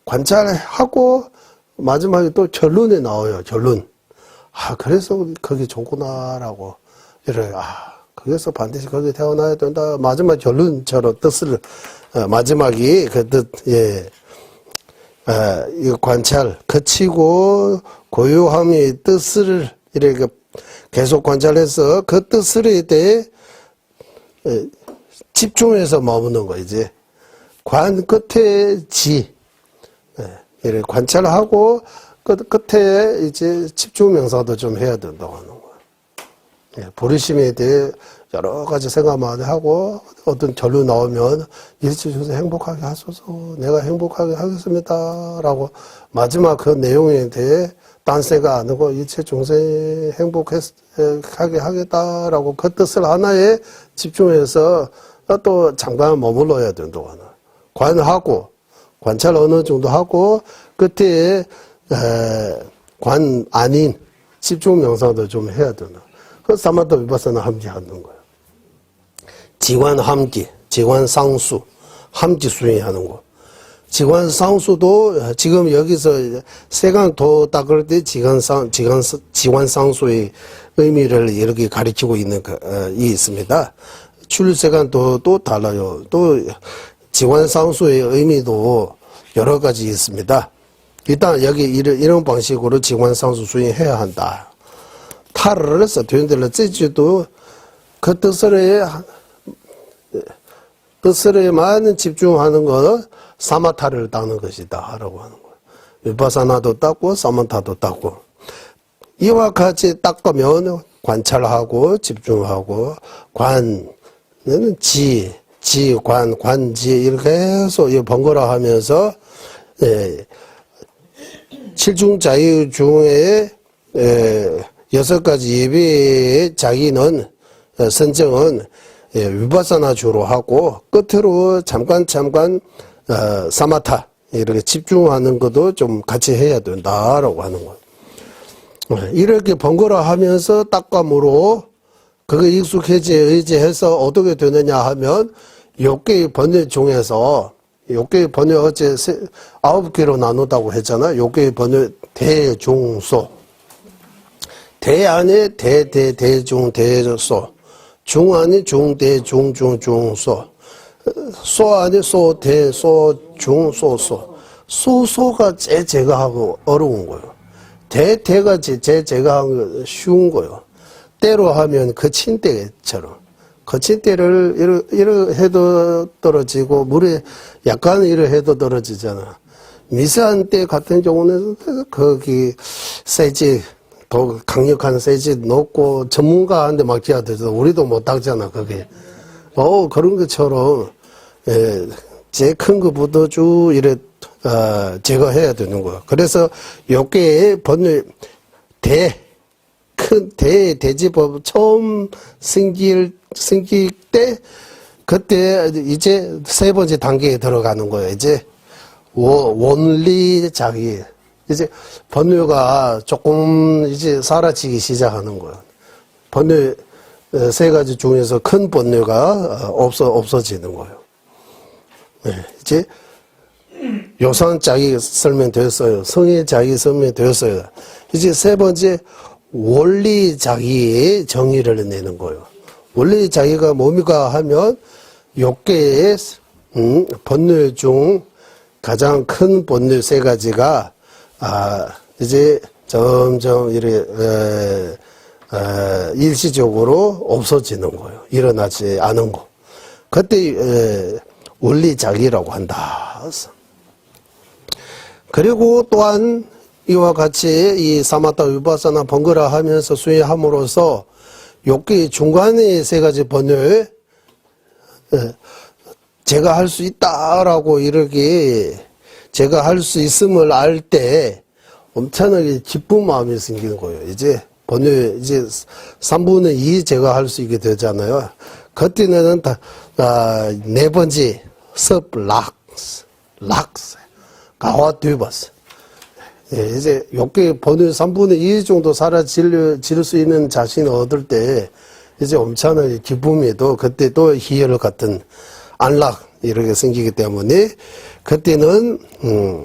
관찰하고 마지막에 또 결론에 나와요. 결론. 그래서 그게 좋구나라고 이래. 그래서 반드시 거기 태어나야 된다. 마지막 결론처럼 뜻을 마지막이 그 뜻, 예. 이 관찰, 거치고 고요함의 뜻을 이렇게 계속 관찰해서 그 뜻에 대해 집중해서 머무는 거, 이제. 관 끝에 지. 이렇게 관찰하고 끝에 이제 집중 명상도 좀 해야 된다고 하는 거예요. 예, 부르심에 대해 여러 가지 생각 많이 하고 어떤 결론 나오면 일체중생 행복하게 하소서, 내가 행복하게 하겠습니다 라고 마지막 그 내용에 대해 딴 생각 안 하고 일체중생 행복하게 하겠다라고 그 뜻을 하나에 집중해서 또 잠깐 머물러야 된다고 하나. 관하고 관찰 어느 정도 하고 끝에 관 아닌 집중 명상도 좀 해야 되나. 그 사마타 위파사나 함께 하는 거예요. 지관 함기, 지관 상수, 함기 수행하는 거. 지관 상수도 지금 여기서 세간도 닦을 때 지관 상수의 의미를 이렇게 가리키고 있는 이 있습니다. 출세간도 달라요. 또 지관 상수의 의미도 여러 가지 있습니다. 일단 여기 이런 방식으로 지관 상수 수행해야 한다. 탈을 해서 되는데 제주도 그 뜻을에만 집중하는 거 사마타를 닦는 것이다 라고 하는 거예요. 위파사나도 닦고 사마타도 닦고 이와 같이 닦으면 관찰하고 집중하고 관은 관지 이렇게 해서 번거라 하면서 칠중자유 중에 6가지 예배의 자기는 선정은 위파사나 주로 하고 끝으로 잠깐 사마타 이렇게 집중하는 것도 좀 같이 해야 된다라고 하는 거예요. 이렇게 번거라 하면서 닦감으로 그거 의지해서 어떻게 되느냐 하면 6개의 번뇌 중에서 6개의 번뇌 어제 9개로 나누다고 했잖아요. 6개의 번뇌 대중소 대 안에 대중 대소 중 안에 중대 중소 소 안에 소대 소중 소소 소소가 제가 하고 어려운 거예요. 대가 제가 하고 쉬운 거예요. 때로 하면 거친 때처럼 거친 때를 이러 해도 떨어지고 물에 약간 이러 해도 떨어지잖아. 미세한 때 같은 경우는 거기 세지 더 강력한 세지 넣고 전문가한테 맡겨야 돼서 우리도 못 닦잖아 그게. 그런 것처럼 제일 큰 것부터 쭉 이래 제거해야 되는 거야. 그래서 요게 번뇌 큰 대지법 처음 생길 때 그때 이제 세 번째 단계에 들어가는 거예요. 이제 원리 자기 이제 번뇌가 조금 이제 사라지기 시작하는 거예요. 번뇌 세 가지 중에서 큰 번뇌가 없어지는 거예요. 이제 요상 자기 설명되었어요. 성의 자기 설명되었어요. 이제 세 번째 원리 자기의 정의를 내는 거예요. 원리 자기가 뭡니까 하면 6개의 번뇌 중 가장 큰 번뇌 세 가지가 이제 점점 일시적으로 없어지는 거예요. 일어나지 않은 거. 그때 원리 자기라고 한다. 그리고 또한 이와 같이 이 사마타 위파사나 번거라 하면서 수행함으로써 6개의 중간의 세 가지 번뇌 제가 할 수 있다라고 이렇게 제가 할 수 있음을 알 때 엄청나게 기쁜 마음이 생기는 거예요. 이제 번뇌 이제 3분의 2 제가 할 수 있게 되잖아요. 그때는 네 번째 섭락스 가와 뒤버스 이제 6개 번뇌 3분의 2 정도 사라질 수 있는 자신을 얻을 때 이제 엄청나게 기쁨에도 그때 또 희열 같은 안락 이렇게 생기기 때문에 그때는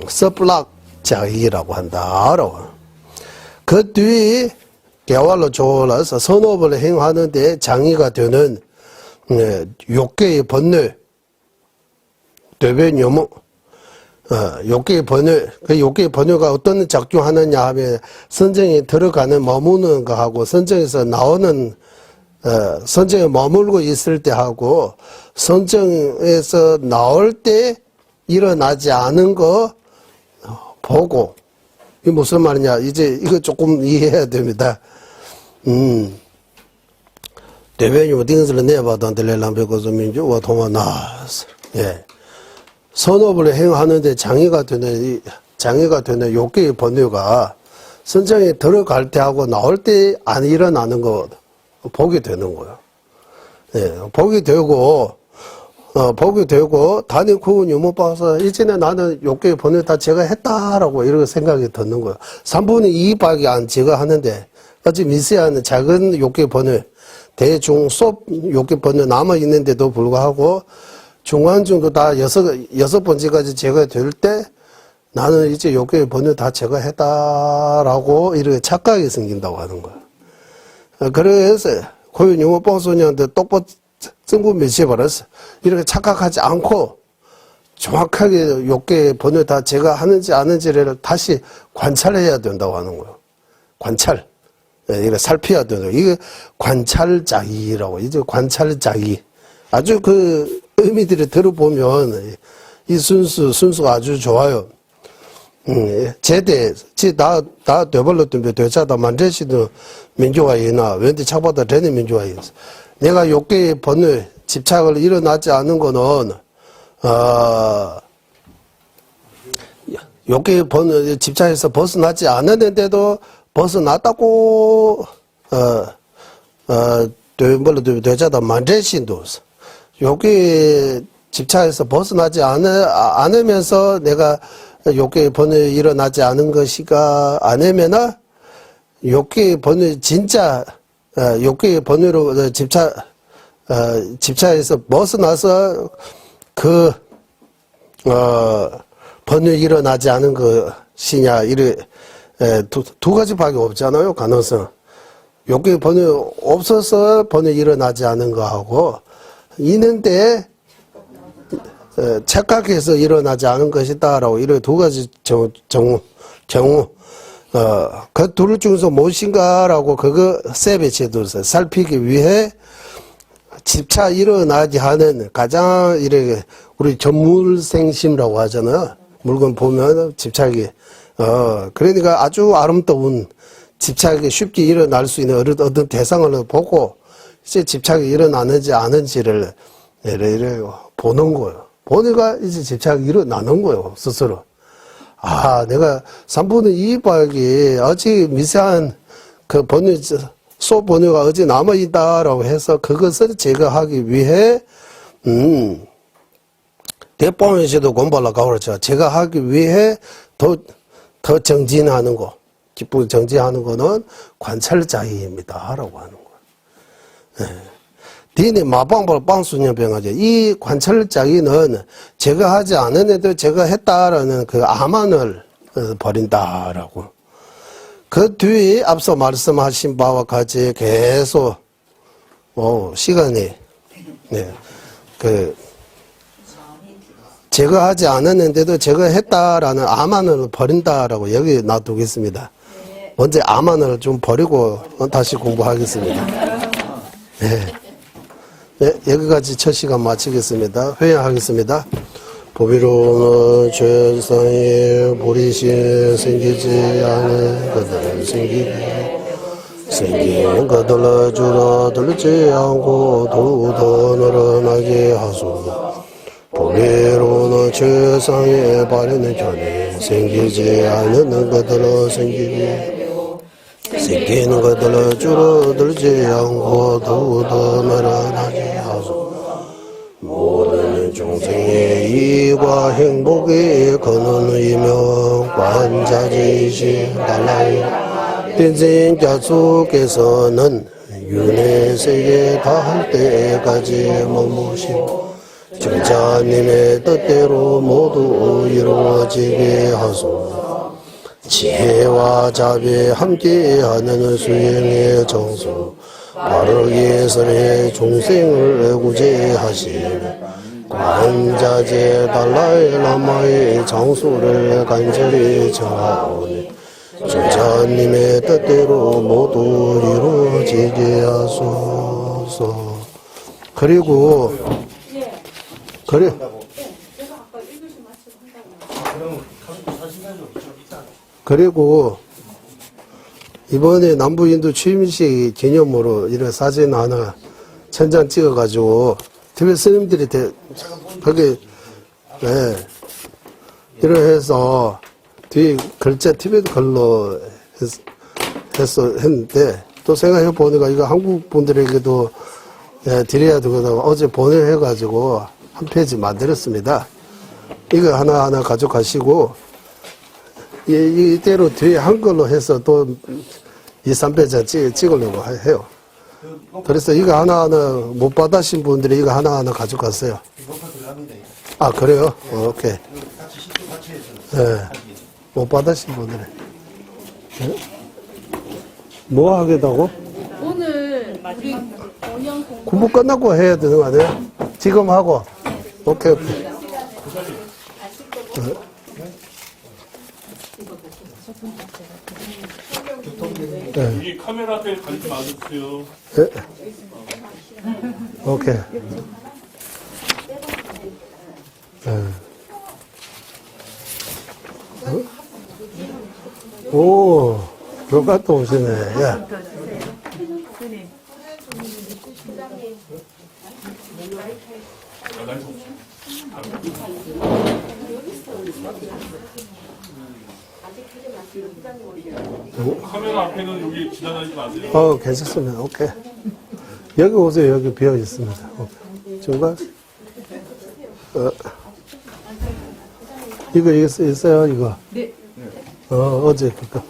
섭락 자기라고 한다라고. 그 뒤에 개활로 졸라서 선업을 행하는데 장애가 되는 6개의 번뇌 되변요무 6개의 번뇌 그 6개의 번뇌가 어떤 작용하느냐 하면 선정에 들어가는 머무는 거하고 선정에서 나오는 선정에 머물고 있을 때 하고 선정에서 나올 때 일어나지 않은 거 보고 이게 무슨 말이냐. 이제 이거 조금 이해해야 됩니다. 대변이 어디서 내봐도 안 될래랑 배고서 민주와 통화 나왔어. 예. 선업을 행하는데 장애가 되는 욕계의 번뇌가 선장에 들어갈 때 하고 나올 때 안 일어나는 거 보게 되는 거예요. 예. 보게 되고 단일 구분 유무 봐서 이전에 나는 욕계의 번뇌 다 제가 했다라고 이렇게 생각이 드는 거예요. 3분의 2밖에 안 제가 하는데 어찌 미세한 작은 욕계의 번뇌 대중 속 욕계 번뇌 남아 있는데도 불구하고 중간중도 다 여섯 번째까지 제가 될 때 나는 이제 욕계 번뇌 다 제가 했다라고 이렇게 착각이 생긴다고 하는 거야. 그래서 고유 영어 뽕소녀한테 똑바로 증거 매치해버렸어. 이렇게 착각하지 않고 정확하게 욕계 번뇌 다 제가 하는지 아는지를 다시 관찰해야 된다고 하는 거예요. 관찰. 이거 살펴야 되는 이게 관찰자기라고 이제 관찰자기 아주 그 의미들을 들어보면 이 순수가 아주 좋아요. 제대 나 되벌렸던 되자다 만드시는 민주화이나 왠지 착보다 되는 민주화이 내가 욕계의 번뇌 집착을 일어나지 않은 거는 욕계의 번뇌 집착에서 벗어나지 않았는데도 벗어났다고, 되자다 만재신도, 여기 집착에서 벗어나지 않으면서 내가 욕계의 번뇌 일어나지 않은 것이가 아니면은, 욕계의 번뇌, 진짜, 욕계의 번뇌로 집착에서 벗어나서 번뇌 일어나지 않은 것이냐, 두 가지밖에 없잖아요, 가능성. 욕계 번뇌 없어서 번뇌 일어나지 않은 거하고, 있는데, 착각해서 일어나지 않은 것이다라고, 이런 두 가지 경우, 그 둘 중에서 무엇인가라고 그거 세배치도서 살피기 위해 집착 일어나지 않은 가장 이렇게 우리 전물생심이라고 하잖아요. 물건 보면 집착이 그러니까 아주 아름다운 집착이 쉽게 일어날 수 있는 어떤 대상을 보고 이제 집착이 일어나는지 아는지를 이래 보는 거예요. 보니까 이제 집착이 일어나는 거예요, 스스로. 아, 내가 3분의 2밖에 아직 미세한 그 번뇌, 소번뇌가 어디 남아있다라고 해서 그것을 제거하기 위해, 대법원에서도 공부하려고 그러죠. 제거하기 위해 더 정진하는 거, 기쁘게 정진하는 거는 관찰자의입니다. 라고 하는 거예요. 디니 마방벌 빵수녀병하죠. 이 관찰자의는 제가 하지 않았는데도 제가 했다라는 그 암만을 버린다라고. 그 뒤에 앞서 말씀하신 바와 같이 계속, 시간이, 제가 하지 않았는데도 제가 했다라는 암만을 버린다라고 여기 놔두겠습니다. 먼저 암만을 좀 버리고 다시 공부하겠습니다. 네. 네, 여기까지 첫 시간 마치겠습니다. 회의하겠습니다. 보비로는 최상의 보리신 생기지 않은 것들은 생긴 것들을 줄어들지 않고 더더 늘어나게 하소서. 보비로는 최상의 바르는 견해 생기지 않는 것들은 생기는 것들을 줄어들지 않고 더더 늘어나게 하소서. 모든 중생의 이익과 행복에 거는 이명 관자재이신 달라이 빈생 갸속에서는 윤회 세계 다할 때까지 머무시고 정자님의 뜻대로 모두 이루어지게 하소서. 지혜와 자비 함께하는 수행의 정수 바르게 설해 중생을 구제하시는 관자재 달라이 라마의 장수를 간절히 청하오니 정자님의 뜻대로 모두 이루어지게 하소서. 그리고 제가 아까 1교시 마치고 한다고. 그럼 사진사진 좀 있잖아. 그리고 이번에 남부인도 취임식 기념으로 이런 사진 하나 천장 찍어가지고 TV 스님들이 거기 네, 이렇게 해서 뒤에 글자 TV도 걸로 했는데 또 생각해 보니까 이거 한국 분들에게도 드려야 되거든요. 어제 보내해가지고 한 페이지 만들었습니다. 이거 하나하나 가져가시고 이대로 뒤에 한글로 해서 또 2, 3페이지 찍으려고 해요. 그래서 이거 하나하나 못 받으신 분들이 이거 하나하나 가져갔어요. 아, 그래요? 오케이. 네. 못 받으신 분들이. 네? 뭐 하겠다고? 오늘 우리 5년 공부 공부 끝나고 해야 되는 거 아니에요? 지금 하고. 오케이, 오케이. 여기 카메라 앞에 가리지 마주세요. 네. 오케이. 네. 오, 그거 또 오시네. 야. 카메라 앞에는 여기 지나다니지 마세요. 괜찮습니다. 오케이. 여기 오세요. 여기 비어 있습니다. 오케이. 중간. 이거 있어요, 이거? 네. 어제 그거.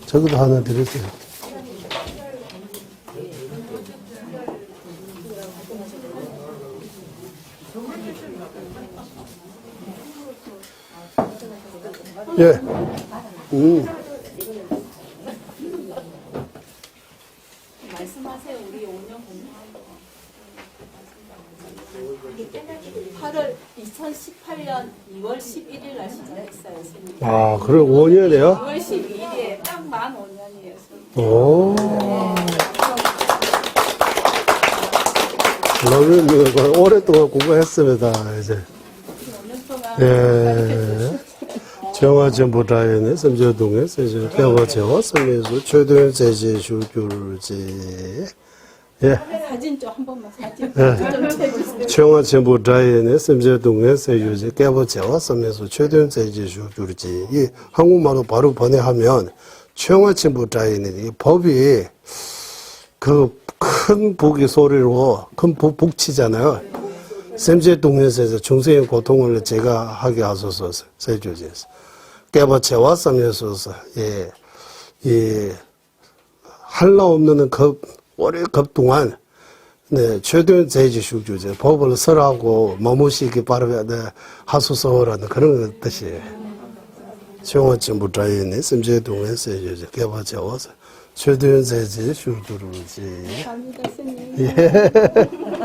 저기도 하나 드릴게요. 예. 말씀하세요. 우리 5년 공부한 거. 8월 2018년 2월 11일 날 시작했어요. 선생님. 아, 그래, 5년이에요? 2월 12일에 딱 만 5년이에요. 오. 그러면 오랫동안 공부했습니다, 이제. 5년 동안 예. 정화전부다에는 섬재동에서 이제 배워제와 섬에서 최대 제재 슈규르지. 예. 사진 좀 한 번만 사진 예. 좀 해주세요. 정화전부다에는 섬재동에서 이제 깨워제와 섬에서 최대 제재 슈규르지. 이 한국말로 바로 번역하면 청와천부다에는 이 법이 그 큰 북이 소리로 큰 북치잖아요. 샘제동에서 중생의 고통을 제가 하게 하소서 세주지에서 깨버채와 섬에서 할라 없는 오래 급 동안 최대한 제지 숙주제 법을 설하고 머무시기 바르게 하소서라는 그런 뜻이에요. 청와천부다에는 샘제동에서 이제 깨버채와 최대한 제지 숙주르지. 감사합니다, 선생님. 예.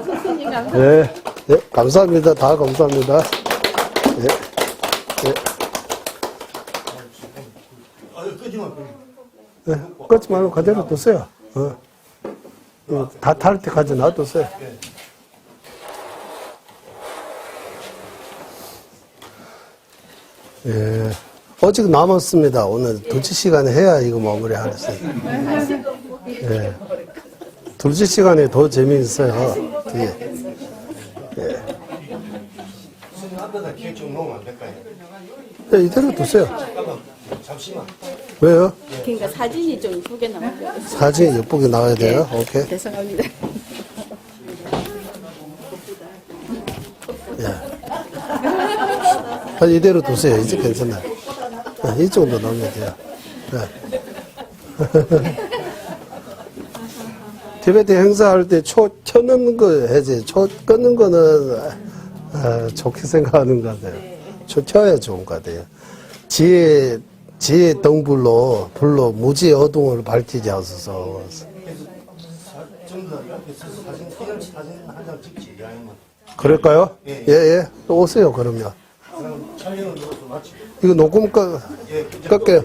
선생님 감사합니다. 예, 예, 감사합니다. 다 감사합니다. 예, 예. 예, 끊지 말고 그대로 두세요. 다 탈 때까지 놔두세요. 예. 어직 남았습니다. 오늘 2시간에 해야 이거 마무리 하겠어요. 예. 2시간에 더 재미있어요. 뒤에. 예. 선생님 앞에다 기획 좀 놓으면 안 될까요? 네, 이대로 두세요. 잠시만. 왜요? 그러니까 사진이 좀 이쁘게 나와요. 사진이 예쁘게 나와야 돼요. 오케이. 죄송합니다. 이대로 두세요. 이제 괜찮아요. 네, 이 정도 넣으면 돼요. 네. 티베트 행사할 때 초 켜는 거 해야지. 초 끊는 거는 좋게 생각하는 것 같아요. 초 켜야 좋은 것 같아요. 지혜 등불로 불로 무지 어둠을 밝히지 않아서. 전부 다 옆에 서서 사진 한 장 찍지, 야영은. 그럴까요? 예. 또 오세요, 그러면. 그럼 촬영은 여기서 마치고. 이거 녹음 끌게요.